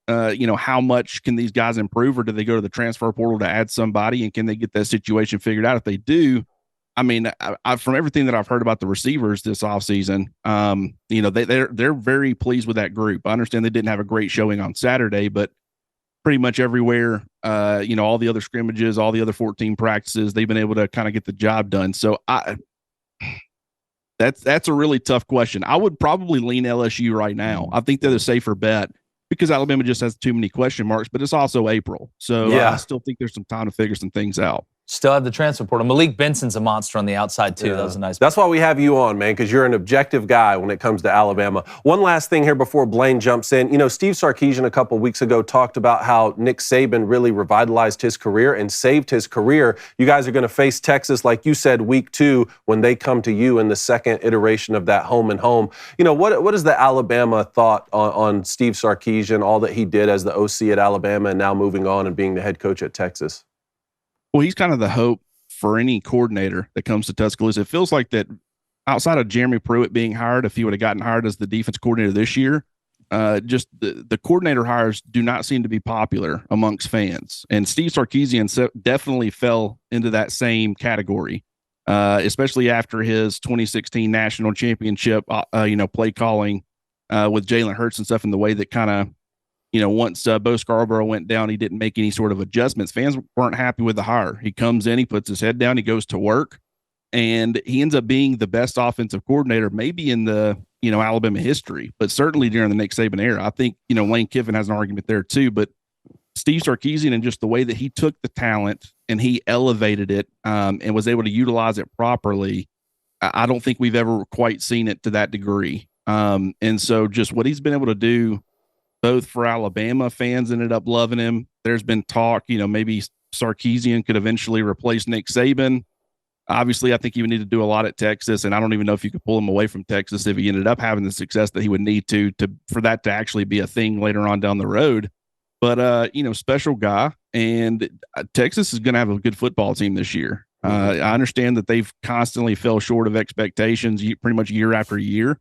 you know, how much can these guys improve, or do they go to the transfer portal to add somebody, and can they get that situation figured out? If they do, I mean, from everything that I've heard about the receivers this offseason, you know, they're very pleased with that group. I understand they didn't have a great showing on Saturday, but pretty much everywhere, you know, all the other scrimmages, all the other 14 practices, they've been able to kind of get the job done. So that's a really tough question. I would probably lean LSU right now. I think they're the safer bet because Alabama just has too many question marks, but it's also April. So I still think there's some time to figure some things out. Still have the transfer portal. Malik Benson's a monster on the outside, too. Yeah. That was a nice. That's why we have you on, man, because you're an objective guy when it comes to Alabama. One last thing here before Blaine jumps in. You know, Steve Sarkisian a couple weeks ago talked about how Nick Saban really revitalized his career and saved his career. You guys are going to face Texas, like you said, week 2 when they come to you in the second iteration of that home and home. You know, what is the Alabama thought on Steve Sarkisian, all that he did as the OC at Alabama and now moving on and being the head coach at Texas? Well, he's kind of the hope for any coordinator that comes to Tuscaloosa. It feels like that outside of Jeremy Pruitt being hired, if he would have gotten hired as the defense coordinator this year, just the coordinator hires do not seem to be popular amongst fans. And Steve Sarkisian definitely fell into that same category, especially after his 2016 national championship, play calling with Jalen Hurts and stuff, and the way that kind of, once Bo Scarborough went down, he didn't make any sort of adjustments. Fans weren't happy with the hire. He comes in, he puts his head down, he goes to work, and he ends up being the best offensive coordinator maybe in the, Alabama history, but certainly during the Nick Saban era. I think, Lane Kiffin has an argument there too, but Steve Sarkisian and just the way that he took the talent and he elevated it and was able to utilize it properly, I don't think we've ever quite seen it to that degree. And so just what he's been able to do, both for Alabama, fans ended up loving him. There's been talk, maybe Sarkisian could eventually replace Nick Saban. Obviously, I think he would need to do a lot at Texas, and I don't even know if you could pull him away from Texas if he ended up having the success that he would need to for that to actually be a thing later on down the road. But, special guy, and Texas is going to have a good football team this year. I understand that they've constantly fell short of expectations pretty much year after year.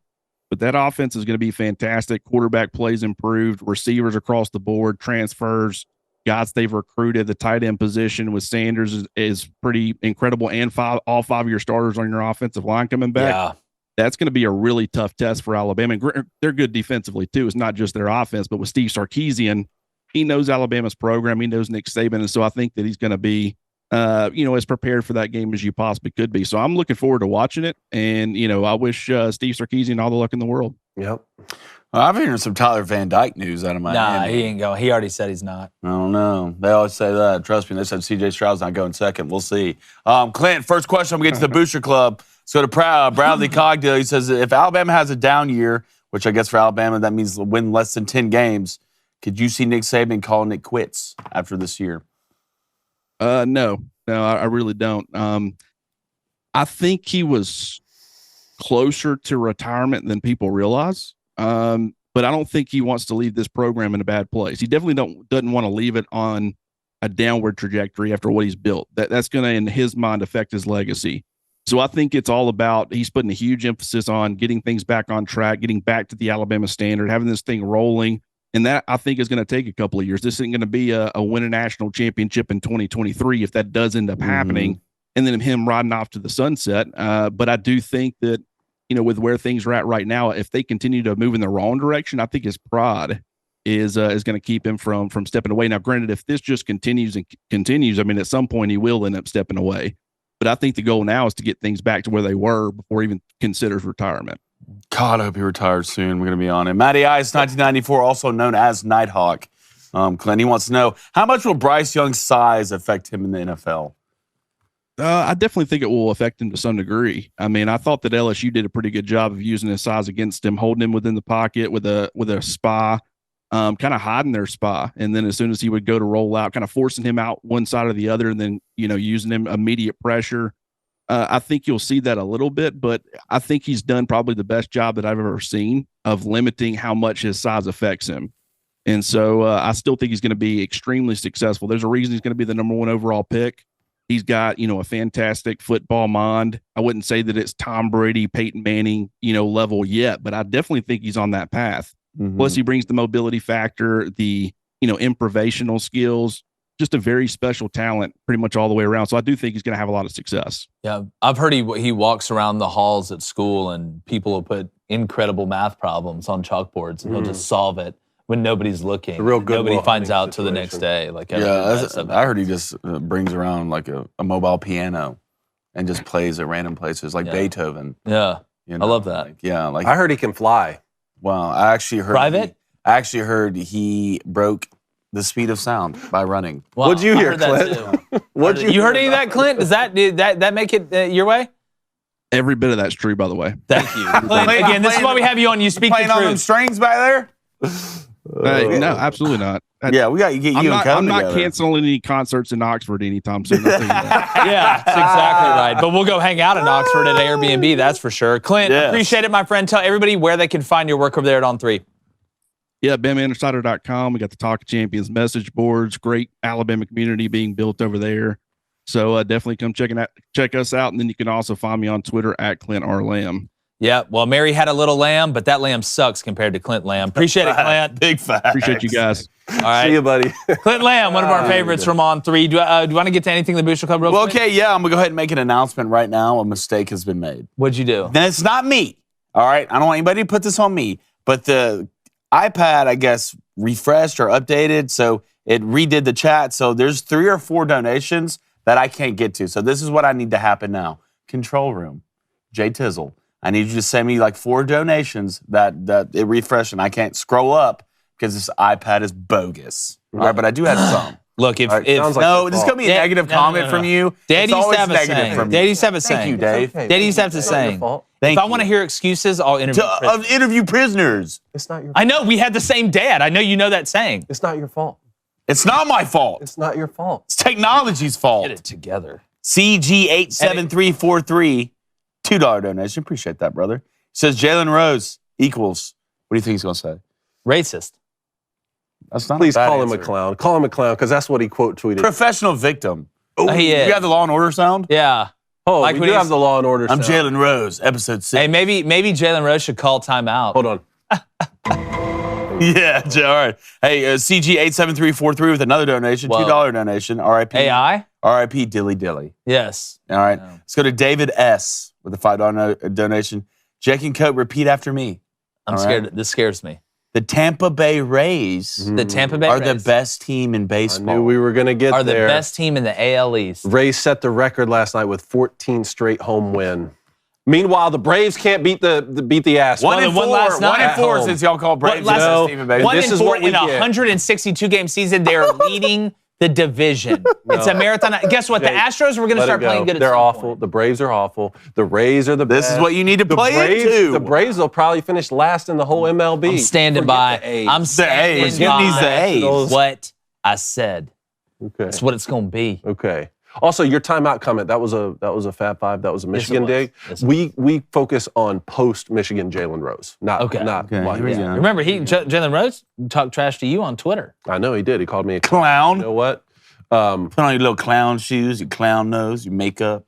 But that offense is going to be fantastic. Quarterback plays improved, receivers across the board, transfers, guys they've recruited. The tight end position with Sanders is pretty incredible, and all 5 of your starters on your offensive line coming back. Yeah. That's going to be a really tough test for Alabama. And they're good defensively too. It's not just their offense, but with Steve Sarkisian, he knows Alabama's program. He knows Nick Saban, and so I think that he's going to be as prepared for that game as you possibly could be. So I'm looking forward to watching it. And, I wish Steve Sarkisian all the luck in the world. Yep. Well, I've heard some Tyler Van Dyke news out of Miami. Nah, he ain't going. He already said he's not. I don't know. They always say that. Trust me. They said C.J. Stroud's not going second. We'll see. Clint, first question. I'm going to get to the Booster Club. Let's go to Bradley Cogdill. He says, if Alabama has a down year, which I guess for Alabama that means win less than 10 games, could you see Nick Saban calling it quits after this year? No, I really don't. I think he was closer to retirement than people realize. But I don't think he wants to leave this program in a bad place. He definitely doesn't want to leave it on a downward trajectory after what he's built. That's going to, in his mind, affect his legacy. So I think it's all about, he's putting a huge emphasis on getting things back on track, getting back to the Alabama standard, having this thing rolling. And that, I think, is going to take a couple of years. This isn't going to be a win a national championship in 2023 if that does end up happening, and then him riding off to the sunset. But I do think that, with where things are at right now, if they continue to move in the wrong direction, I think his pride is going to keep him from stepping away. Now, granted, if this just continues, I mean, at some point he will end up stepping away. But I think the goal now is to get things back to where they were before he even considers retirement. God, I hope he retires soon. We're going to be on it. Matty Ice, 1994, also known as Nighthawk. Clint, he wants to know, how much will Bryce Young's size affect him in the NFL? I definitely think it will affect him to some degree. I mean, I thought that LSU did a pretty good job of using his size against him, holding him within the pocket with a spy, kind of hiding their spy. And then as soon as he would go to roll out, kind of forcing him out one side or the other, and then, using him immediate pressure. I think you'll see that a little bit, but I think he's done probably the best job that I've ever seen of limiting how much his size affects him. And so I still think he's going to be extremely successful. There's a reason he's going to be the number 1 overall pick. He's got, a fantastic football mind. I wouldn't say that it's Tom Brady, Peyton Manning, level yet, but I definitely think he's on that path. Plus he brings the mobility factor, the, improvisational skills, just a very special talent pretty much all the way around. So I do think he's going to have a lot of success. Yeah, I've heard he walks around the halls at school and people will put incredible math problems on chalkboards and he'll just solve it when nobody's looking. A real good Nobody finds out till the situation. next day. Like, I heard he just brings around like a mobile piano and just plays at random places like Beethoven. Yeah, I love that. Like I heard he can fly. Well, I actually heard private. I actually heard he broke the speed of sound by running. Well, What'd you I hear, heard that Clint? too. What'd You heard any of that, Clint? Did that make it your way? Every bit of that's true, by the way. Thank you. Clint, again, this is why we have you on. You speak the Playing on them truth. strings back there? No, absolutely not. Yeah, we got to get you and Cody I'm not together. canceling any concerts in Oxford anytime soon. I'll tell you that. Yeah, that's exactly right. But we'll go hang out in Oxford at Airbnb, that's for sure. Clint, Yes. appreciate it, my friend. Tell everybody where they can find your work over there at On3. Yeah, BamaInsider.com. We got the Talk of Champions message boards. Great Alabama community being built over there. So definitely come check us out. And then you can also find me on Twitter at Clint R. Lamb. Yeah, well, Mary had a little lamb, but that lamb sucks compared to Clint Lamb. Appreciate it, Clint. Big facts. Appreciate you guys. All right. See you, buddy. Clint Lamb, one of our favorites from On3. Do you want to get to anything in the Booster Club real Well, quick? okay, yeah, I'm going to go ahead and make an announcement right now. A mistake has been made. What'd you do? Then it's not me. All right? I don't want anybody to put this on me. But the iPad, I guess, refreshed or updated, so it redid the chat. So there's 3 or 4 donations that I can't get to. So this is what I need to happen now. Control room, Jay Tizzle. I need you to send me like 4 donations that it refreshed, and I can't scroll up because this iPad is bogus. All right, but I do have some. Look, if sounds like No, your this is fault. going to be a negative comment from you. Dad It's used to always have a negative saying. from Dad you. used to have a Thank saying. you, Dave. Okay. Dad used to have a It's not your saying. fault. Thank If I you. want to hear excuses, I'll interview. Interview prisoners. It's not your I know we had the same dad. I know you know that saying. It's not your fault. It's not my fault. It's not your fault. It's technology's fault. Get it together. CG87343, $2 donation. Appreciate that, brother. Says Jalen Rose equals. What do you think he's going to say? Racist. That's not Please a bad call him a answer. clown. Call him a clown because that's what he quote tweeted. Professional victim. He is. You got the Law and Order sound? Yeah. Oh, Like we when do he's- have the Law and Order. I'm sound. Jalen Rose, episode 6. Hey, maybe Jalen Rose should call timeout. Hold on. Yeah, all right. Hey, CG87343 with another donation, Whoa. $2 donation. RIP. AI? RIP Dilly Dilly. Yes. All right. Let's go to David S. with a $5 donation. Jake and Coat, repeat after me. I'm All scared. right. This scares me. The Tampa Bay Rays The Tampa Bay are Rays the best team in I baseball. knew we were going to get are the there. best team in the AL East. Rays set the record last night with 14 straight home win. Meanwhile, the Braves can't beat the Astros. One and won four. last night 1 and at 4 home. since y'all call Braves the last- best team in baseball. One This and is 4 what we in a get. 162-game season. They're leading the division. It's a marathon. Guess what? The Jake, Astros were going to Let start it go. playing good at They're some awful. point. The Braves are awful. The Rays are the best. This is what you need to The play Braves, into. The Braves will probably finish last in the whole MLB. I'm standing Forget by. the A's. I'm standing A's. by Who needs the A's? what I said. Okay. That's what it's going to be. Okay. Also, your timeout comment, that was a Fab Five. That was a Michigan was. dig. Yes, it We focus on post-Michigan Jalen Rose. Not Okay. why here we he's- go. Remember, Jalen Rose talked trash to you on Twitter. I know he did. He called me a Clown. You know what? Put on your little clown shoes, your clown nose, your makeup.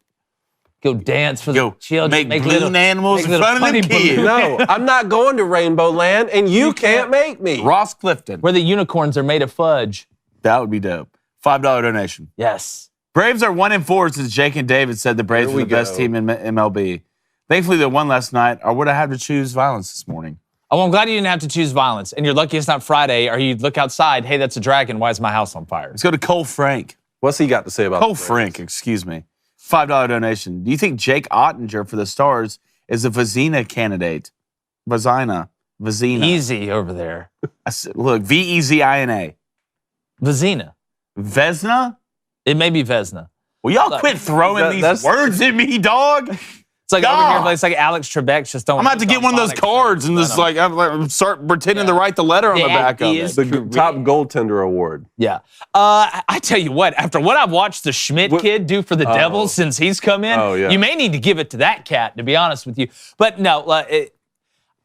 Go dance for Go the children. make balloon little- animals make in little front of them funny kids. balloons. No, I'm not going to Rainbow Land, and you can't make me. Ross Clifton. Where the unicorns are made of fudge. That would be dope. $5 donation. Yes. Braves are 1 and 4 since Jake and David said the Braves Here were we the best go. team in MLB. Thankfully, they won last night, or would I have to choose violence this morning? Oh, I'm glad you didn't have to choose violence. And you're lucky it's not Friday, or you look outside, hey, that's a dragon. Why is my house on fire? Let's go to Cole Frank. What's he got to say about Cole the Braves? Frank, excuse me. $5 donation. Do you think Jake Ottinger for the Stars is a Vezina candidate? Vezina. Easy over there. Look, Vezina. Vizina. Vesna? It may be Vesna. Will y'all quit throwing that's- these words at me, dog? It's like over God. here, but it's like Alex Trebek just don't. I'm about to get one of those cards and just like I'm start pretending to write the letter on the back of he it. is- The top goaltender award. Yeah. I tell you what, after what I've watched the Schmidt kid do for the Devils since he's come in, Oh, yeah. you may need to give it to that cat, to be honest with you. But no,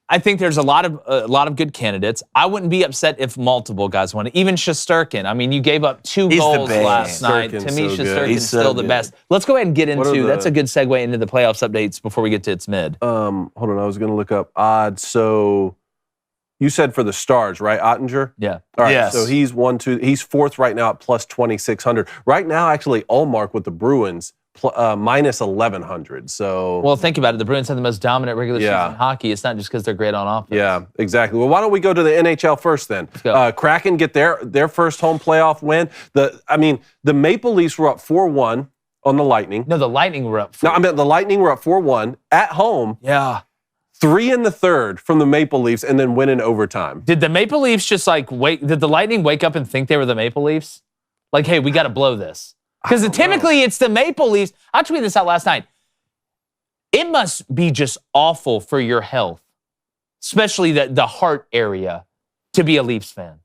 I think there's a lot of good candidates. I wouldn't be upset if multiple guys won it. Even Shesterkin. I mean, you gave up 2 He's the goals best. last night. Shesterkin's To me, so good. Shesterkin's He's so still the good. best. Let's go ahead and get What are into, the- that's a good segue into the playoffs updates before we get to its mid. Hold on, I was going to look up odds. So you said for the Stars, right, Ottinger? Yeah. All right, Yes. so he's 4th right now at plus 2,600. Right now, actually, Allmark with the Bruins minus 1,100. So Well, think about it. The Bruins have the most dominant regular Yeah. season hockey. It's not just because they're great on offense. yeah, exactly. Well, why don't we go to the NHL first then? go. Kraken get their first home playoff win. The Maple Leafs were up 4-1 on the Lightning. No, the Lightning were up. No, I mean the Lightning were up 4-1 at home. Yeah. 3 in the third from the Maple Leafs, and then win in overtime. Did the Maple Leafs just like did the Lightning wake up and think they were the Maple Leafs? Like, hey, we got to blow this. Because typically it's the Maple Leafs. I tweeted this out last night. It must be just awful for your health, especially the heart area, to be a Leafs fan.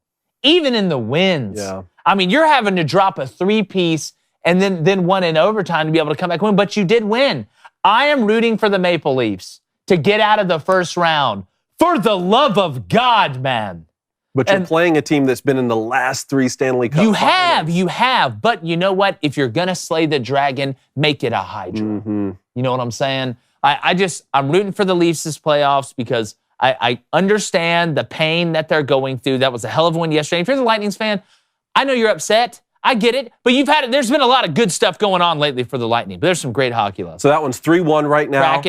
Even in the wins. Yeah. I mean, you're having to drop a 3-piece and then one in overtime to be able to come back and win, but you did win. I am rooting for the Maple Leafs to get out of the first round. For the love of God, man. But you're playing a team that's been in the last 3 Stanley Cup finals. You have. But you know what? If you're going to slay the dragon, make it a Hydra. Mm-hmm. You know what I'm saying? I'm rooting for the Leafs this playoffs because I understand the pain that they're going through. That was a hell of a win yesterday. If you're the Lightnings fan, I know you're upset. I get it, but there's been a lot of good stuff going on lately for the Lightning, but there's some great hockey left. So that one's 3-1 right now.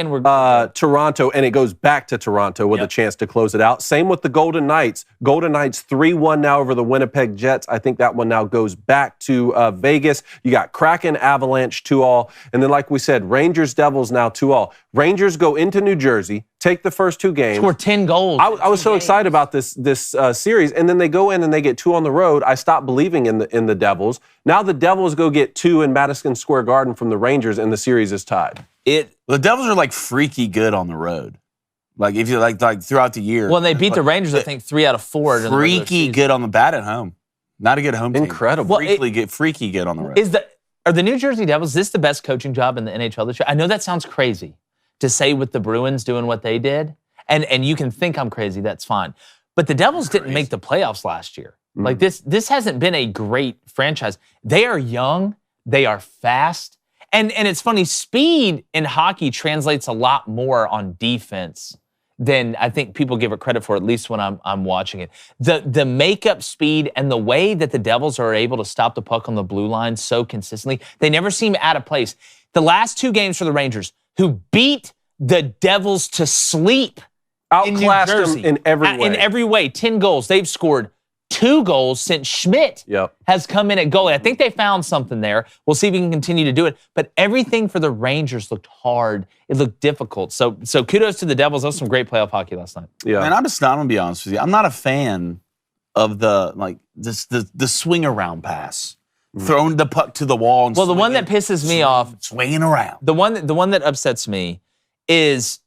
Toronto, and it goes back to Toronto with a chance to close it out. Same with the Golden Knights. Golden Knights 3-1 now over the Winnipeg Jets. I think that one now goes back to Vegas. You got Kraken, Avalanche 2-2. And then like we said, Rangers, Devils now 2-2. Rangers go into New Jersey, take the first 2 games. Score 10 goals. I was so excited about this series, and then they go in and they get 2 on the road. I stopped believing in the Devils. Now the Devils go get 2 in Madison Square Garden from the Rangers, and the series is tied. The Devils are like freaky good on the road. Like if you like throughout the year. Well, they beat the Rangers, I think 3 out of 4. Freaky good on the bat at home. Not a good home team. Incredible. Freaky good on the road. Are the New Jersey Devils this the best coaching job in the NHL this year? I know that sounds crazy to say with the Bruins doing what they did, and you can think I'm crazy. That's fine. But the Devils didn't make the playoffs last year. Mm. Like this hasn't been a great franchise. They are young. They are fast. And it's funny, speed in hockey translates a lot more on defense than I think people give it credit for, at least when I'm watching it. The makeup speed and the way that the Devils are able to stop the puck on the blue line so consistently, they never seem out of place. The last 2 games for the Rangers, who beat the Devils to sleep Outclassed in New Jersey. them in every way. In every way, 10 goals. They've scored 2 goals since Schmidt has come in at goalie. I think they found something there. We'll see if we can continue to do it. But everything for the Rangers looked hard. It looked difficult. So kudos to the Devils. That was some great playoff hockey last night. Yeah. And I'm going to be honest with you. I'm not a fan of the swing around pass. Throwing the puck to the wall. And the one that pisses me off. Swinging around. The one that upsets me is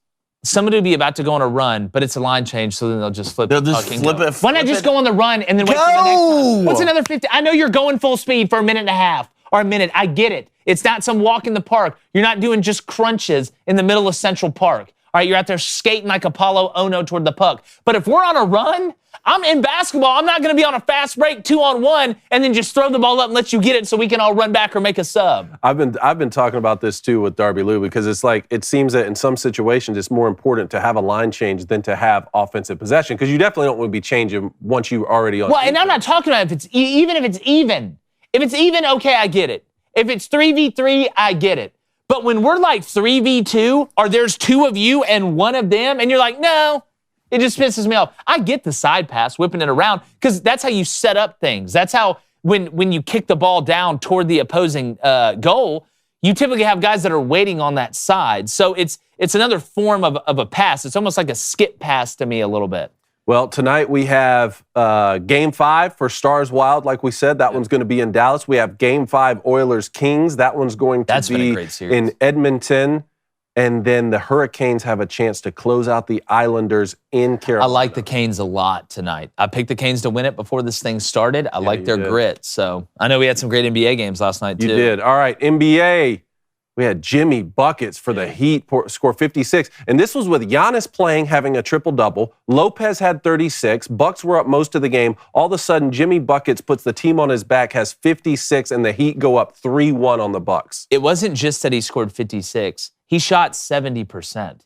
somebody will be about to go on a run, but it's a line change, so then they'll just flip. They'll just flip it. Why not just go on the run and then wait for the next one? What's another 50? I know you're going full speed for a minute and a half or a minute. I get it. It's not some walk in the park. You're not doing just crunches in the middle of Central Park. All right, you're out there skating like Apollo Ono toward the puck. But if we're on a run, I'm in basketball. I'm not going to be on a fast break 2-on-1 and then just throw the ball up and let you get it so we can all run back or make a sub. I've been talking about this too with Darby Lou, because it's like it seems that in some situations it's more important to have a line change than to have offensive possession, because you definitely don't want to be changing once you already on. Well, and I'm not talking about if it's even if it's even. If it's even, okay, I get it. If it's 3v3, I get it. But when we're like 3v2, or there's 2 of you and 1 of them, and you're like, no, it just pisses me off. I get the side pass, whipping it around, because that's how you set up things. That's how, when you kick the ball down toward the opposing goal, you typically have guys that are waiting on that side. So it's another form of a pass. It's almost like a skip pass to me a little bit. Well, tonight we have Game 5 for Stars Wild, like we said. That one's going to be in Dallas. We have Game 5 Oilers Kings. That one's going to be in Edmonton. And then the Hurricanes have a chance to close out the Islanders in Carolina. I like the Canes a lot tonight. I picked the Canes to win it before this thing started. I like their grit. So I know we had some great NBA games last night, too. You did. All right, NBA. We had Jimmy Buckets for the Heat, score 56. And this was with Giannis playing, having a triple-double. Lopez had 36. Bucks were up most of the game. All of a sudden, Jimmy Buckets puts the team on his back, has 56, and the Heat go up 3-1 on the Bucks. It wasn't just that he scored 56. He shot 70%.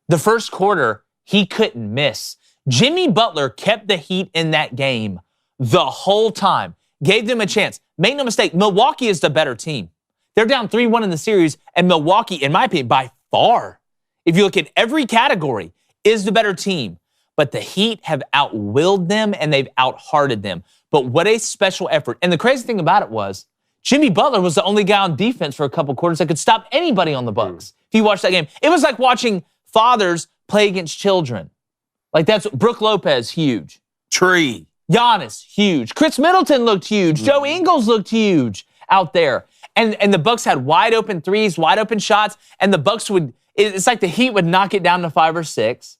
The first quarter, he couldn't miss. Jimmy Butler kept the Heat in that game the whole time. Gave them a chance. Make no mistake, Milwaukee is the better team. They're down 3-1 in the series, and Milwaukee, in my opinion, by far, if you look at every category, is the better team. But the Heat have outwilled them, and they've outhearted them. But what a special effort. And the crazy thing about it was, Jimmy Butler was the only guy on defense for a couple quarters that could stop anybody on the Bucks. If you watch that game, it was like watching fathers play against children. Like that's Brooke Lopez, huge. Tree. Giannis, huge. Chris Middleton looked huge. Joe Ingles looked huge out there. And the Bucks had wide open threes, wide open shots, and the Bucks it's like the Heat would knock it down to 5 or 6,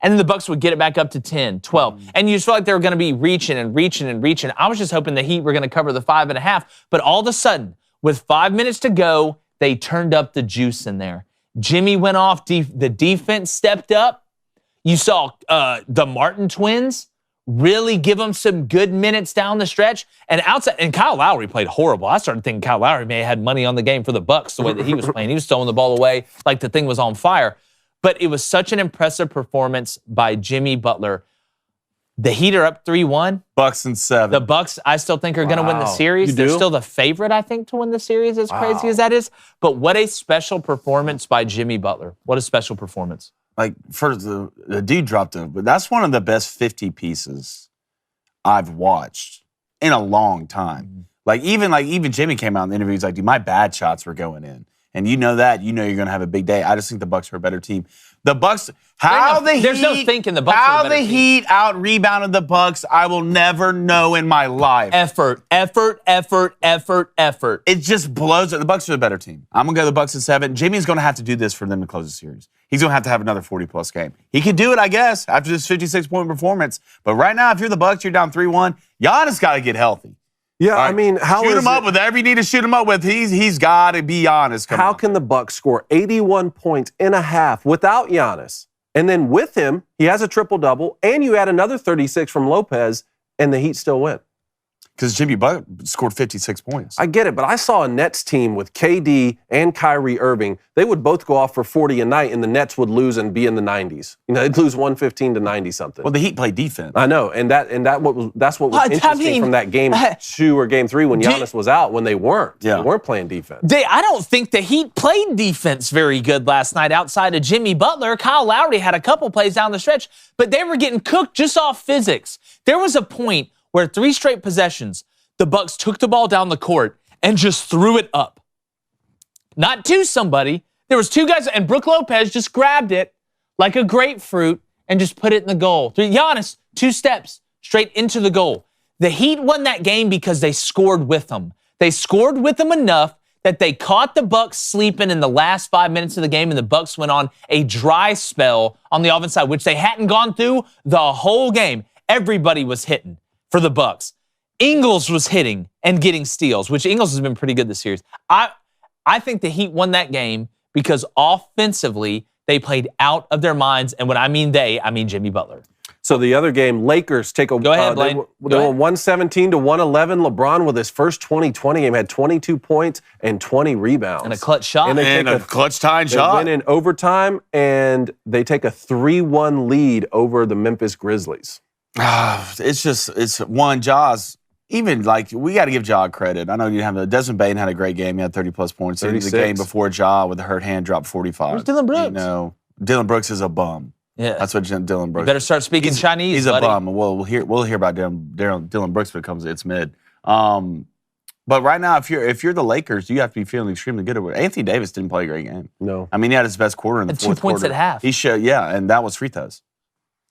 and then the Bucks would get it back up to 10, 12. And you just felt like they were going to be reaching and reaching and reaching. I was just hoping the Heat were going to cover the 5.5, but all of a sudden, with 5 minutes to go, they turned up the juice in there. Jimmy went off, the defense stepped up. You saw the Martin twins really give them some good minutes down the stretch. And outside, and Kyle Lowry played horrible. I started thinking Kyle Lowry may have had money on the game for the Bucks the way that he was playing. He was throwing the ball away like the thing was on fire. But it was such an impressive performance by Jimmy Butler. The Heat are up 3-1. Bucks and 7. The Bucks, I still think, are going to win the series. They're still the favorite, I think, to win the series, as crazy as that is. But what a special performance by Jimmy Butler. What a special performance. Like, first, the dude dropped him, but that's one of the best 50 pieces I've watched in a long time. Like even Jimmy came out in the interview. He's like, dude, my bad shots were going in. And you know that. You know you're going to have a big day. I just think the Bucks are a better team. The Bucks, there's no thinking the Bucks are a better team. Heat out-rebounded the Bucks, I will never know in my life. Effort. It just blows it. The Bucks are the better team. I'm going to go the Bucks at 7. Jimmy's going to have to do this for them to close the series. He's going to have another 40-plus game. He can do it, I guess, after this 56-point performance. But right now, if you're the Bucks, you're down 3-1. Giannis got to get healthy. Yeah, right. I mean, shoot him up with whatever you need to shoot him up with. He's got to be honest. How can the Bucks score 81 points in a half without Giannis? And then with him, he has a triple-double, and you add another 36 from Lopez, and the Heat still win. Because Jimmy Butler scored 56 points. I get it, but I saw a Nets team with KD and Kyrie Irving. They would both go off for 40 a night, and the Nets would lose and be in the 90s. You know, they'd lose 115 to 90 something. Well, the Heat played defense. I know, that's what was interesting from that game 2 or game 3 when Giannis was out. When they weren't, they weren't playing defense. I don't think the Heat played defense very good last night outside of Jimmy Butler. Kyle Lowry had a couple plays down the stretch, but they were getting cooked just off physics. There was a point where 3 straight possessions, the Bucks took the ball down the court and just threw it up. Not to somebody. There was 2 guys, and Brooke Lopez just grabbed it like a grapefruit and just put it in the goal. Giannis, 2 steps straight into the goal. The Heat won that game because they scored with them. They scored with them enough that they caught the Bucks sleeping in the last 5 minutes of the game, and the Bucks went on a dry spell on the offense side, which they hadn't gone through the whole game. Everybody was hitting for the Bucks. Ingles was hitting and getting steals, which Ingles has been pretty good this series. I think the Heat won that game because offensively they played out of their minds, and when I mean they, I mean Jimmy Butler. So the other game, Lakers take a Go ahead, Blaine. They won 117 to 111. LeBron with his first 2020 game had 22 points and 20 rebounds. And a clutch shot. And a clutch tying shot. They win in overtime, and they take a 3-1 lead over the Memphis Grizzlies. It's one, Jaws. Even, like, we got to give Ja credit. I know you have Desmond Bain had a great game. He had 30-plus points. 36. The game before Ja with the hurt hand dropped 45. Where's Dylan Brooks? You know, Dylan Brooks is a bum. Yeah. That's what Dylan Brooks You better start speaking Chinese, He's buddy. a bum. Well, we'll hear about Dylan Brooks when it's mid. But right now, if you're the Lakers, you have to be feeling extremely good about it. Anthony Davis didn't play a great game. No. I mean, he had his best quarter in the fourth quarter. 2 points at half. He showed, and that was free throws.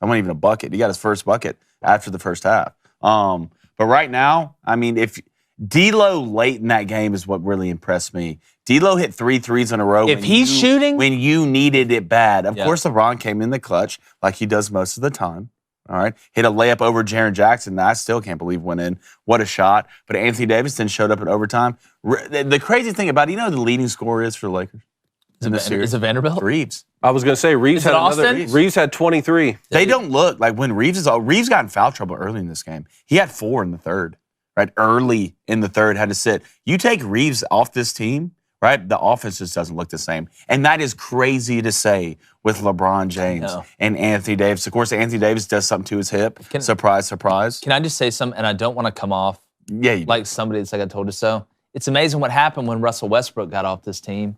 That wasn't even a bucket. He got his first bucket after the first half. But right now, I mean, if D'Lo late in that game is what really impressed me. D'Lo hit 3 threes in a row. If he's shooting? When you needed it bad. Of course, LeBron came in the clutch like he does most of the time. All right. Hit a layup over Jaren Jackson that I still can't believe went in. What a shot. But Anthony Davis then showed up in overtime. The crazy thing about it, you know who the leading scorer is for the Lakers? Is it Vanderbilt? Reeves. I was going to say Reeves had Reeves had 23. They don't look like when Reeves got in foul trouble early in this game. He had 4 in the third, right? Early in the third, had to sit. You take Reeves off this team, right? The offense just doesn't look the same. And that is crazy to say with LeBron James and Anthony Davis. Of course, Anthony Davis does something to his hip. Surprise, surprise. Can I just say something? And I don't want to come off like somebody that's like I told you so. It's amazing what happened when Russell Westbrook got off this team.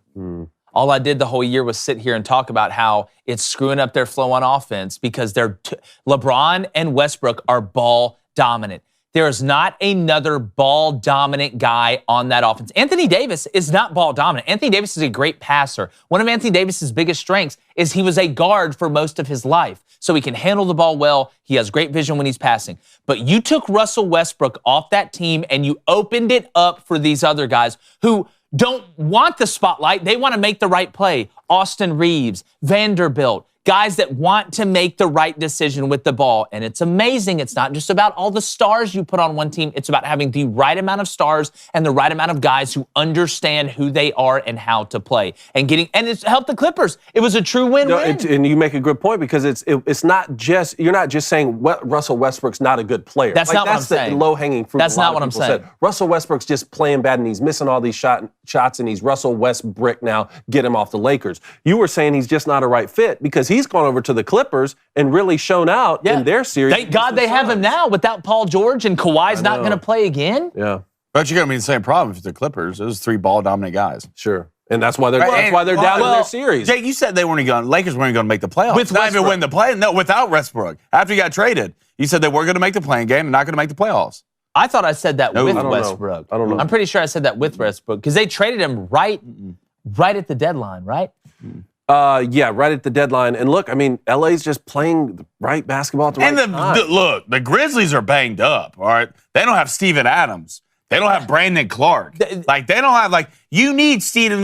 All I did the whole year was sit here and talk about how it's screwing up their flow on offense because LeBron and Westbrook are ball dominant. There is not another ball-dominant guy on that offense. Anthony Davis is not ball-dominant. Anthony Davis is a great passer. One of Anthony Davis's biggest strengths is he was a guard for most of his life. So he can handle the ball well. He has great vision when he's passing. But you took Russell Westbrook off that team and you opened it up for these other guys who don't want the spotlight. They want to make the right play. Austin Reeves, Vanderbilt, guys that want to make the right decision with the ball. And it's amazing. It's not just about all the stars you put on one team. It's about having the right amount of stars and the right amount of guys who understand who they are and how to play. And it's helped the Clippers. It was a true win-win. And you make a good point because it's not just, you're not just saying Russell Westbrook's not a good player. That's not what I'm saying. That's the low-hanging fruit. That's not what I'm saying. Said. Russell Westbrook's just playing bad and he's missing all these shots and he's Russell Westbrook now. Get him off the Lakers. You were saying he's just not a right fit because he's gone over to the Clippers and really shown out in their series. Thank God they have him now without Paul George and Kawhi's not going to play again. Yeah. But you're going to be the same problem if the Clippers. Those 3 ball-dominant guys. Sure. And that's why they're down in their series. Jake, you said Lakers weren't going to make the playoffs. With not even win the play. No, without Westbrook. After he got traded, you said they were going to make the playing game and not going to make the playoffs. I thought I said that with Westbrook. I don't know. I'm pretty sure I said that with Westbrook because they traded him right at the deadline, right? Yeah, right at the deadline. And look, I mean, LA's just playing the right basketball at the right time. Look, the Grizzlies are banged up, all right? They don't have Steven Adams. They don't have Brandon Clark. They don't have, you need Steven,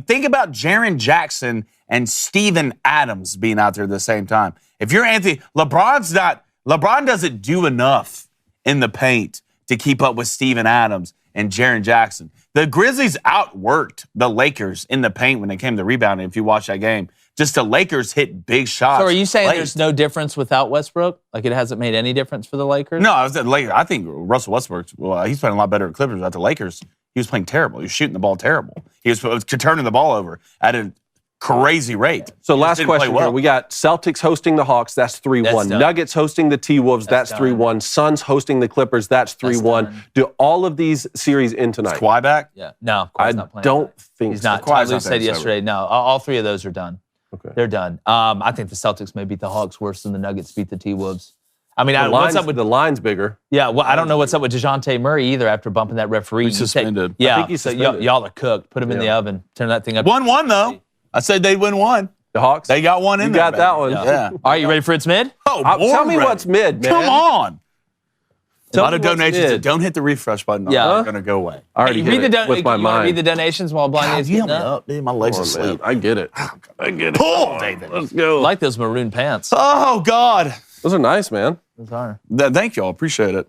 think about Jaren Jackson and Steven Adams being out there at the same time. If you're Anthony, LeBron doesn't do enough in the paint to keep up with Steven Adams and Jaren Jackson. The Grizzlies outworked the Lakers in the paint when it came to rebounding, if you watch that game. Just the Lakers hit big shots. So are you saying there's no difference without Westbrook? Like it hasn't made any difference for the Lakers? No, I think Russell Westbrook, he's playing a lot better at Clippers. At the Lakers, he was playing terrible. He was shooting the ball terrible. He was turning the ball over at a crazy rate. So last question here. We got Celtics hosting the Hawks. That's 3-1. Nuggets hosting the T-Wolves. That's 3-1. Suns hosting the Clippers. That's 3-1. Do all of these series end tonight? Is Kawhi back? Yeah. No, Kawhi's not playing. I don't think he's not. Ty Lue said yesterday, no. All 3 of those are done. Okay. They're done. I think the Celtics may beat the Hawks worse than the Nuggets beat the T-Wolves. I mean, what's up with the line's bigger? Yeah, well, I don't know what's up with DeJounte Murray either after bumping that referee. He's suspended. Yeah, I think he's suspended. Y'all are cooked. Put him in the oven. Turn that thing up. 1-1, though. I said they'd win 1. The Hawks? They got 1 in you there. got that one. Yeah. All right, you ready for It's Mid? Oh, tell me what's mid, man. Come on. A lot of donations mid. that don't hit the refresh button are going to go away. I already read hit it with my mind. Read the donations while Blind is getting up. My legs are asleep. I get it. I get it. Pull, David. Let's go. I like those maroon pants. Oh, God. Those are nice, man. Those are. Thank you all. Appreciate it.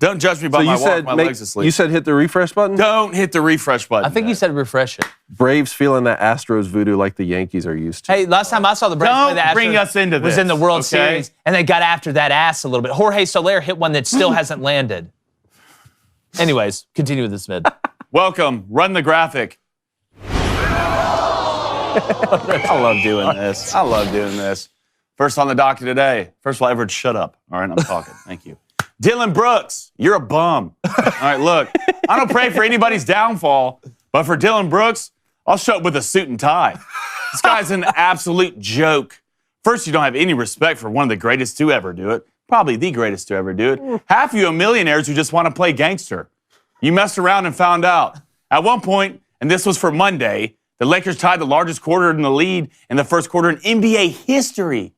Don't judge me by my legs asleep. You said hit the refresh button? Don't hit the refresh button. I think you said refresh it. Braves feeling that Astros voodoo like the Yankees are used to. Hey, last time I saw the Braves play the Astros bring us into this. was in the World Okay? Series, and they got after that ass a little bit. Jorge Soler hit one that still hasn't landed. Anyways, continue with this mid. Welcome. Run the graphic. I love doing this. First on the docket today. First of all, Everett, shut up. All right, I'm talking. Thank you. Dylan Brooks, you're a bum. All right, look, I don't pray for anybody's downfall, but for Dylan Brooks, I'll show up with a suit and tie. This guy's an absolute joke. First, you don't have any respect for one of the greatest to ever do it. Probably the greatest to ever do it. Half of you are millionaires who just want to play gangster. You messed around and found out. At one point, and this was for Monday, the Lakers tied the largest quarter in the lead in the first quarter in NBA history.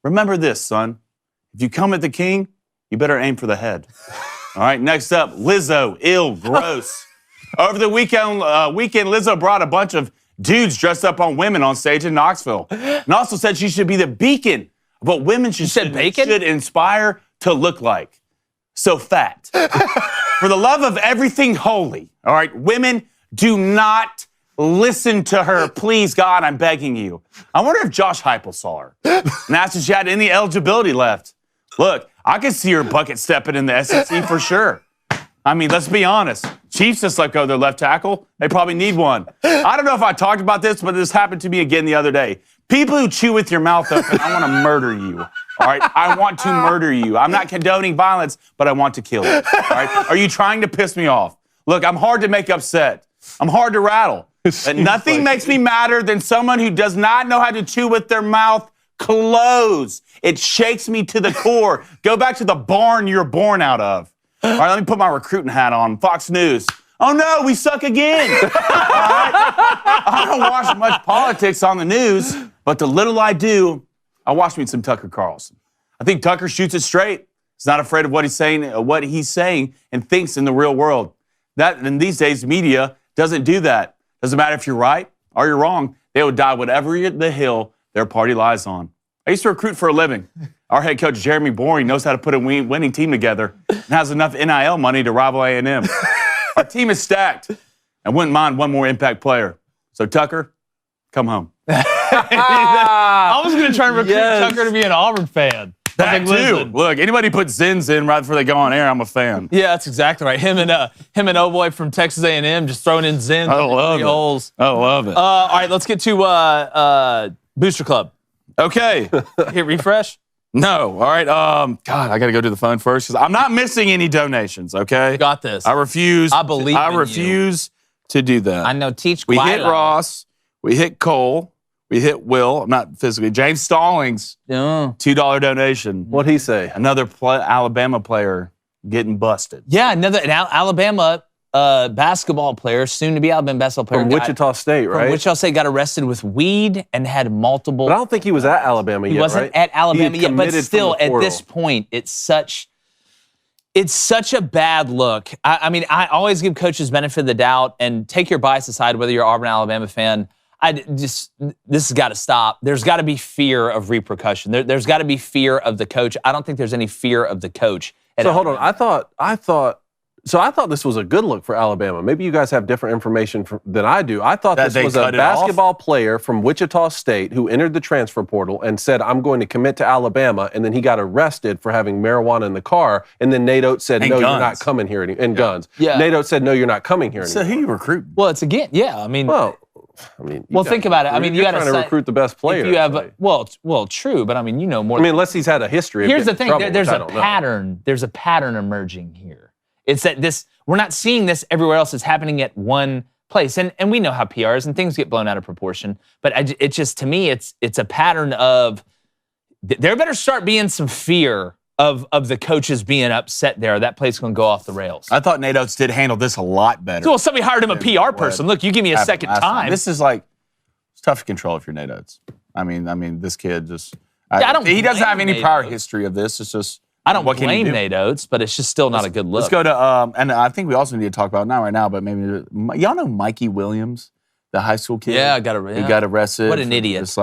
Remember this, son. If you come at the king, you better aim for the head. All right, next up, Lizzo, ill, gross. Over the weekend, Lizzo brought a bunch of dudes dressed up on women on stage in Knoxville. And also said she should be the beacon of what women should inspire to look like. So fat. For the love of everything holy, all right, women, do not listen to her. Please, God, I'm begging you. I wonder if Josh Heupel saw her and asked if she had any eligibility left. Look, I could see her bucket stepping in the SEC for sure. I mean, let's be honest. Chiefs just let go of their left tackle. They probably need one. I don't know if I talked about this, but this happened to me again the other day. People who chew with your mouth open, I want to murder you. All right? I want to murder you. I'm not condoning violence, but I want to kill you. All right? Are you trying to piss me off? Look, I'm hard to make upset. I'm hard to rattle. But nothing makes me madder than someone who does not know how to chew with their mouth closed. It shakes me to the core. Go back to the barn you're born out of. All right, let me put my recruiting hat on. Fox News. Oh, no, we suck again. All right? I don't watch much politics on the news, but the little I do, I watch me some Tucker Carlson. I think Tucker shoots it straight. He's not afraid of what he's saying and thinks in the real world. And these days, media doesn't do that. Doesn't matter if you're right or you're wrong. They will die whatever the hill their party lies on. I used to recruit for a living. Our head coach, Jeremy Boring, knows how to put a winning team together and has enough NIL money to rival A&M. Our team is stacked. I wouldn't mind one more impact player. So, Tucker, come home. I was going to try and recruit Tucker to be an Auburn fan. That too. Look, anybody put Zins in right before they go on air, I'm a fan. Yeah, that's exactly right. Him and old boy from Texas A&M just throwing in Zins. I love it. Holes. I love it. All right, let's get to Booster Club. Okay. Hit refresh. No. All right. God, I got to go to the phone first because I'm not missing any donations. Okay. You got this. I refuse. I believe. I refuse to do that. I know. Teach. We quiet hit out. Ross. We hit Cole. We hit Will. I'm not physically. James Stallings. $2 donation. What'd he say? Another Alabama player getting busted. Yeah, another Alabama basketball player, soon to be Alabama basketball player. From Wichita State, right? From Wichita State, got arrested with weed and had multiple. But I don't think he was at Alabama yet, He wasn't right? at Alabama He yet, had but committed still, from the at portal. this point, it's such a bad look. I mean, I always give coaches benefit of the doubt and take your bias aside, whether you're Auburn, Alabama fan. This has got to stop. There's got to be fear of repercussion. There's got to be fear of the coach. I don't think there's any fear of the coach. So hold on. I thought this was a good look for Alabama. Maybe you guys have different information than I do. I thought That this they was a cut it basketball player from Wichita State who entered the transfer portal and said, I'm going to commit to Alabama, and then he got arrested for having marijuana in the car, and then Nate Oates said, And no, guns. you're not coming here anymore. And guns. Yeah. Nate Oates said, no, you're not coming here So anymore. who you recruiting? Well, it's again, yeah. I mean, think about it. I mean, you you're got trying to recruit the best player. If you have, well, true, but I mean, you know more. I mean, unless he's had a history. Here's the of thing: trouble, there's which I a don't know. pattern. There's a pattern emerging here. It's that we're not seeing this everywhere else. It's happening at one place, and we know how PR is, and things get blown out of proportion. But it just, to me, it's a pattern of there better start being some fear of the coaches being upset there. That play's going to go off the rails. I thought Nate Oates did handle this a lot better. Well, somebody hired him a PR person. Look, you give me a second time. This is like, it's tough to control if you're Nate Oates. I mean, this kid just. I don't he doesn't blame have any Nate prior Oates. history of this. It's just. I don't what can you blame do? Nate Oates, but it's just still not a good look. Let's go to, and I think we also need to talk about, not right now, but maybe, y'all know Mikey Williams, the high school kid? Yeah, He yeah. got arrested. What an idiot.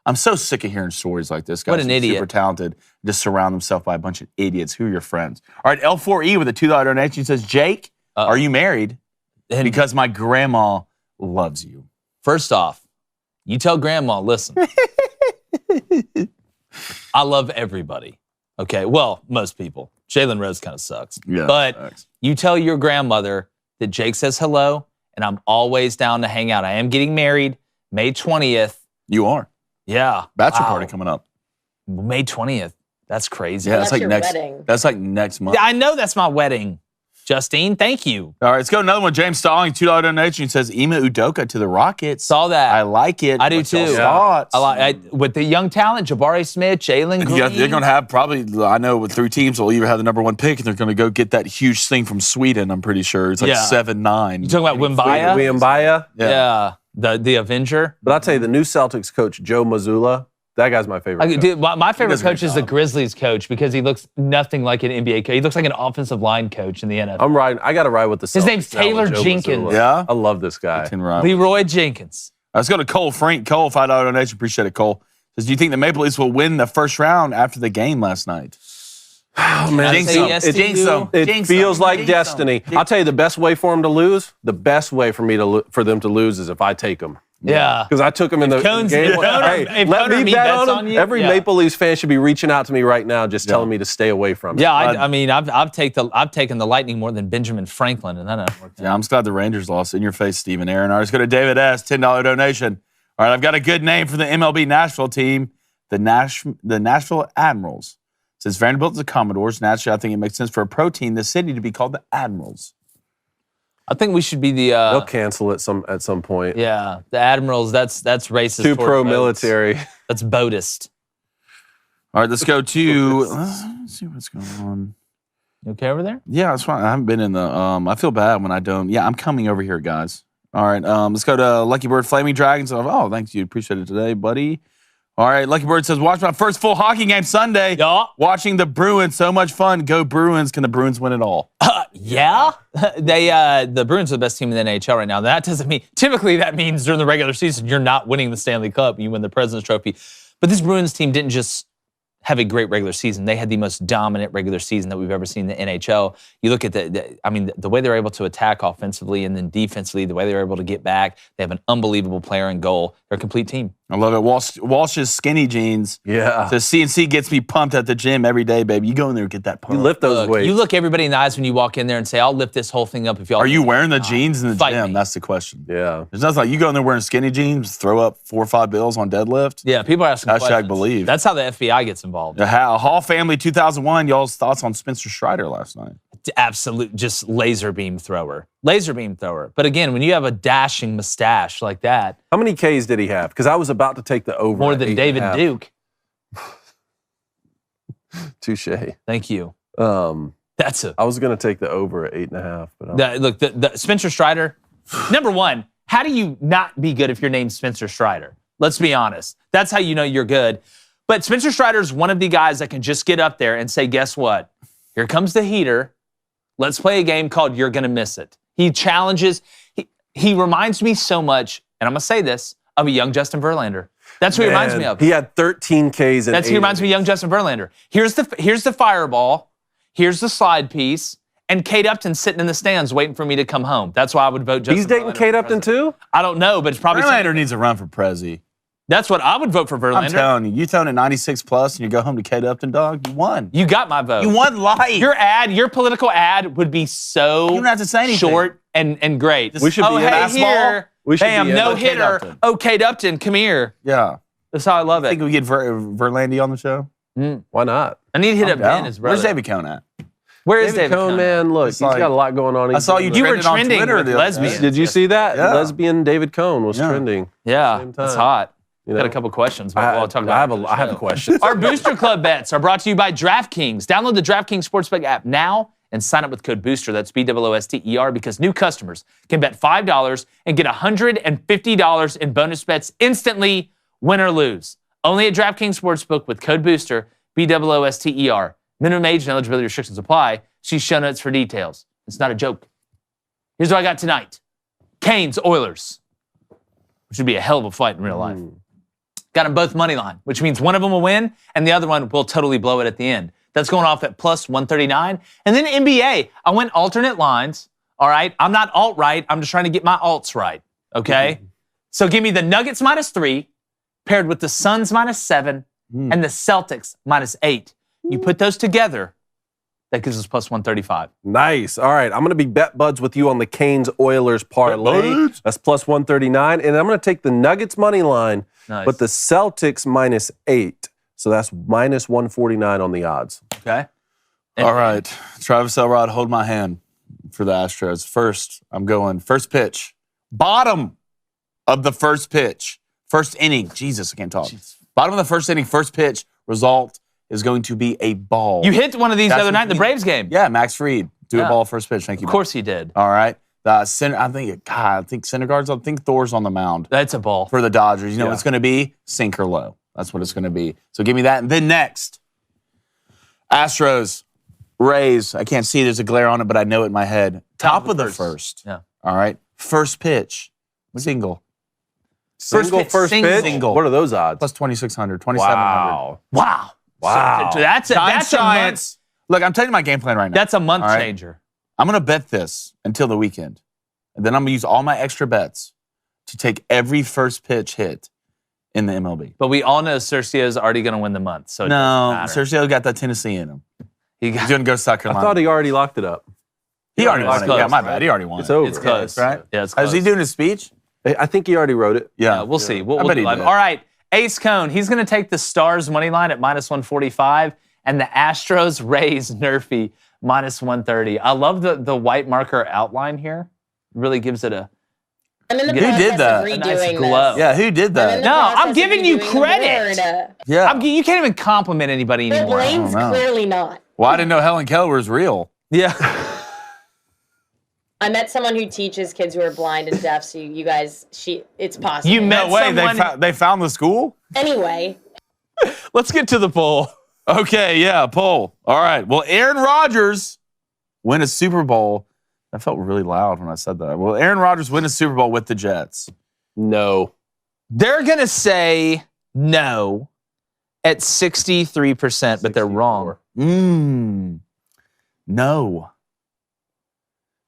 I'm so sick of hearing stories like this. Guys What an idiot. Super talented, just surround himself by a bunch of idiots. Who are your friends? All right, L4E with a $2 donation says, Jake, are you married? And Because my grandma loves you. first off, you tell grandma, listen, I love everybody. Okay, well, most people. Jalen Rose kind of sucks. Yeah, but sucks. you tell your grandmother that Jake says hello, and I'm always down to hang out. I am getting married May 20th. You are. Yeah. Bachelor Wow. party coming up. May 20th. That's crazy. Yeah, That's that's like your next. wedding. That's like next month. Yeah, I know that's my wedding. Justine, thank you. All right, let's go to another one. James Stalling, $2 donation. He says, Ema Udoka to the Rockets. Saw that. I like it. I do What's y'all's too. thoughts? With the young talent, Jabari Smith, Jalen Green. Yeah, they're going to have probably, I know with 3 teams, they'll either have the number 1 pick and they're going to go get that huge thing from Sweden, I'm pretty sure. It's like 7-9. You talking about Wimbaya? Wembanyama. Yeah. The Avenger. But I'll tell you, the new Celtics coach, Joe Mazzulla, that guy's my favorite coach. Dude, my favorite does a coach great is the job. Grizzlies coach because he looks nothing like an NBA coach. He looks like an offensive line coach in the NFL. I'm riding. I got to ride with the Celtics. His name's now with Taylor Joe Jenkins. Mazzulla. Yeah? I love this guy. Leroy Jenkins. Let's go to Cole Frank. Cole, $5 donation. Appreciate it, Cole. Says, do you think the Maple Leafs will win the first round after the game last night? Oh, man. Jinx Jinx say them. yes to Jinx you. them. It Jinx feels them. like Jinx them. destiny. I'll tell you the best way for them to lose. The best way for them to lose is if I take them. Yeah. Because I took them in the Cohn's- game. if Cohn- Hey, if let Cohn or me me bet bets on on them. you, Every yeah. Maple Leafs fan should be reaching out to me right now, just telling me to stay away from them. Yeah, I mean, I've taken the Lightning more than Benjamin Franklin, and that doesn't work. Yeah, I'm just glad the Rangers lost. In your face, Stephen Aaron. All right, let's go to David S. $10 donation. All right, I've got a good name for the MLB Nashville team, the Nashville Admirals. Since Vanderbilt is the Commodores, naturally, I think it makes sense for a pro team, the city, to be called the Admirals. I think we should be the. They'll cancel it at some point. Yeah, the Admirals. That's racist. Too toward pro-military. boats. That's boatist. All right, let's go to. Let's see what's going on. You okay over there? Yeah, that's fine. I haven't been in the. I feel bad when I don't. Yeah, I'm coming over here, guys. All right, let's go to Lucky Bird Flaming Dragons. Oh, thanks you. Appreciate it today, buddy. All right, Lucky Bird says, watch my first full hockey game Sunday. Yeah. Watching the Bruins, so much fun. Go Bruins. Can the Bruins win it all? Yeah. The Bruins are the best team in the NHL right now. That doesn't mean, typically that means during the regular season, you're not winning the Stanley Cup. You win the President's Trophy. But this Bruins team didn't just have a great regular season. They had the most dominant regular season that we've ever seen in the NHL. You look at the way they're able to attack offensively and then defensively, the way they're able to get back. They have an unbelievable player in goal. They're a complete team. I love it. Walsh's skinny jeans. Yeah. So CNC gets me pumped at the gym every day, baby. You go in there and get that pump. You lift those weights. You look everybody in the eyes when you walk in there and say, I'll lift this whole thing up if y'all. Are you wearing the jeans in the Fight gym? me. That's the question. Yeah. There's nothing like you go in there wearing skinny jeans, throw up 4 or 5 bills on deadlift. Yeah, people are asking questions. Hashtag believe. That's how the FBI gets involved. The Hall family 2001, y'all's thoughts on Spencer Strider last night? Absolute, just laser beam thrower. Laser beam thrower. But again, when you have a dashing mustache like that. How many Ks did he have? Because I was about to take the over. More than David Duke. Touche. Thank you. That's I was going to take the over at 8.5. But look, the Spencer Strider, number one, how do you not be good if your name's Spencer Strider? Let's be honest. That's how you know you're good. But Spencer Strider is one of the guys that can just get up there and say, guess what? Here comes the heater. Let's play a game called You're Gonna Miss It. He challenges. He reminds me so much, and I'm going to say this, of a young Justin Verlander. That's who he reminds me of. He had 13 Ks. That's who he reminds me of young Justin Verlander. Here's the fireball. Here's the slide piece. And Kate Upton sitting in the stands waiting for me to come home. That's why I would vote Justin He's dating Verlander Kate Upton too? I don't know, but it's probably Verlander needs a run for Prezi. That's what I would vote for Verlander. I'm telling you, you tone at 96 plus and you go home to Kate Upton, dog, you won. You got my vote. You won life. Your political ad would be so you don't have to say anything. Short and great. We should be hey, here, bam, no Kate hitter. Upton. Oh, Kate Upton, come here. Yeah. That's how I love it. Think we get Verlandy on the show? Why not? I need to hit up Ben, his brother. Where's David Cohn at? Where is David Cohn, man? Look, he's got a lot going on. I saw you were trending on Twitter with lesbians. Did you see that? Yeah. Lesbian David Cohn was trending. Yeah, that's hot. You know, got a couple questions. I'll talk about I have a question. Our Booster Club bets are brought to you by DraftKings. Download the DraftKings Sportsbook app now and sign up with code BOOSTER. That's BOOSTER because new customers can bet $5 and get $150 in bonus bets instantly, win or lose. Only at DraftKings Sportsbook with code BOOSTER, BOOSTER. Minimum age and eligibility restrictions apply. See show notes for details. It's not a joke. Here's what I got tonight. Canes, Oilers. Which would be a hell of a fight in real life. Got them both money line, which means one of them will win and the other one will totally blow it at the end. That's going off at plus 139. And then NBA, I went alternate lines. All right. I'm not alt-right. I'm just trying to get my alts right. Okay. So give me the Nuggets -3 paired with the Suns -7 and the Celtics -8. You put those together, that gives us plus 135. Nice. All right. I'm going to be bet buds with you on the Canes Oilers parlay. That's plus 139. And I'm going to take the Nuggets money line, but the Celtics -8. So that's minus 149 on the odds. Okay. All right. Travis Elrod, hold my hand for the Astros. First, I'm going first pitch. Bottom of the first pitch. First inning. Jesus, I can't talk. Bottom of the first inning, first pitch. Result is going to be a ball. You hit one of these the other night in the Braves game. Yeah, Max Fried. Do a ball first pitch. Thank you. Of course he did. All right. I think Syndergaard's. I think Thor's on the mound. That's a ball. For the Dodgers. You know what it's going to be? Sink or low. That's what it's going to be. So give me that. And then next, Astros, Rays. I can't see. There's a glare on it, but I know it in my head. Top of the first. Yeah. All right. First pitch. Single. First pitch? Single. What are those odds? Plus 2,600, 2,700. Wow. So that's a month. Look, I'm telling you my game plan right now. That's a month changer. I'm going to bet this until the weekend. And then I'm going to use all my extra bets to take every first pitch hit in the MLB. But we all know Sergio's already going to win the month. So Sergio got that Tennessee in him. He's going to go to South Carolina. I thought he already locked it up. He already won it. Yeah, my bad. He already won it. It's over. It's close. Right? Yeah, it's close. Is he doing his speech? I think he already wrote it. Yeah, we'll see. We'll bet do he live. did. All right, Ace Cone. He's going to take the Stars money line at minus 145 and the Astros Rays Nerfy minus 130. I love the white marker outline here. It really gives it a. Who did that? A nice glow. Yeah, who did that? No, I'm giving you credit. Yeah. You can't even compliment anybody The anymore. blame's clearly not. Well, I didn't know Helen Keller was real. Yeah. I met someone who teaches kids who are blind and deaf, so you guys, it's possible. You met No way, someone. they found the school? Anyway. Let's get to the poll. Okay, yeah, poll. All right. Well, Aaron Rodgers win a Super Bowl. That felt really loud when I said that. Will Aaron Rodgers win a Super Bowl with the Jets? No. They're going to say no at 63%, but they're wrong. No.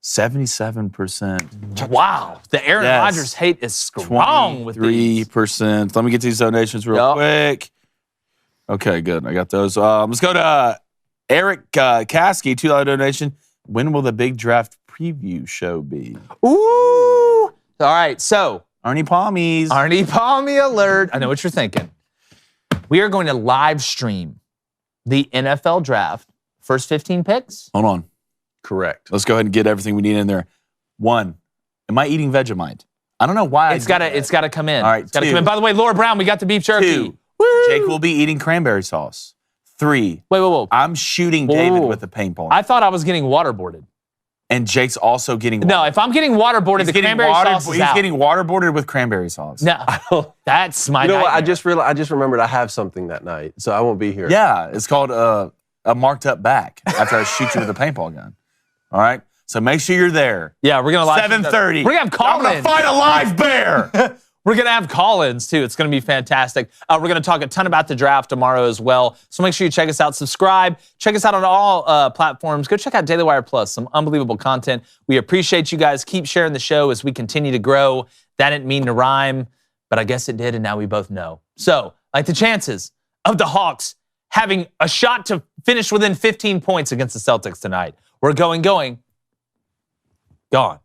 77%. Wow. The Aaron Yes. Rodgers hate is strong with these. 3%. Let me get these donations real quick. Okay, good. I got those. Let's go to Eric Caskey, $2 donation. When will the big draft preview show be? Ooh. All right, so Arnie Palmies. Arnie Palmy alert. I know what you're thinking. We are going to live stream the NFL draft. First 15 picks. Hold on. Correct. Let's go ahead and get everything we need in there. 1, am I eating Vegemite? I don't know why. It's got to come in. All right, It's got to 2. come in. By the way, Laura Brown, we got the beef jerky. 2, Woo! Jake will be eating cranberry sauce. 3, Wait. I'm shooting David with a paintball. I thought I was getting waterboarded. And Jake's also getting No, if I'm getting waterboarded, the cranberry sauce is He's out. getting waterboarded with cranberry sauce. No, that's my You know what? nightmare. I just remembered I have something that night, so I won't be here. Yeah, it's called a marked up back after I shoot you with a paintball gun. All right? So make sure you're there. Yeah, we're going to live 7:30. We're going to have call-ins. I'm going to fight a live bear. We're going to have call-ins, too. It's going to be fantastic. We're going to talk a ton about the draft tomorrow as well. So make sure you check us out. Subscribe. Check us out on all platforms. Go check out Daily Wire Plus. Some unbelievable content. We appreciate you guys. Keep sharing the show as we continue to grow. That didn't mean to rhyme, but I guess it did, and now we both know. So, like the chances of the Hawks having a shot to finish within 15 points against the Celtics tonight. We're gone.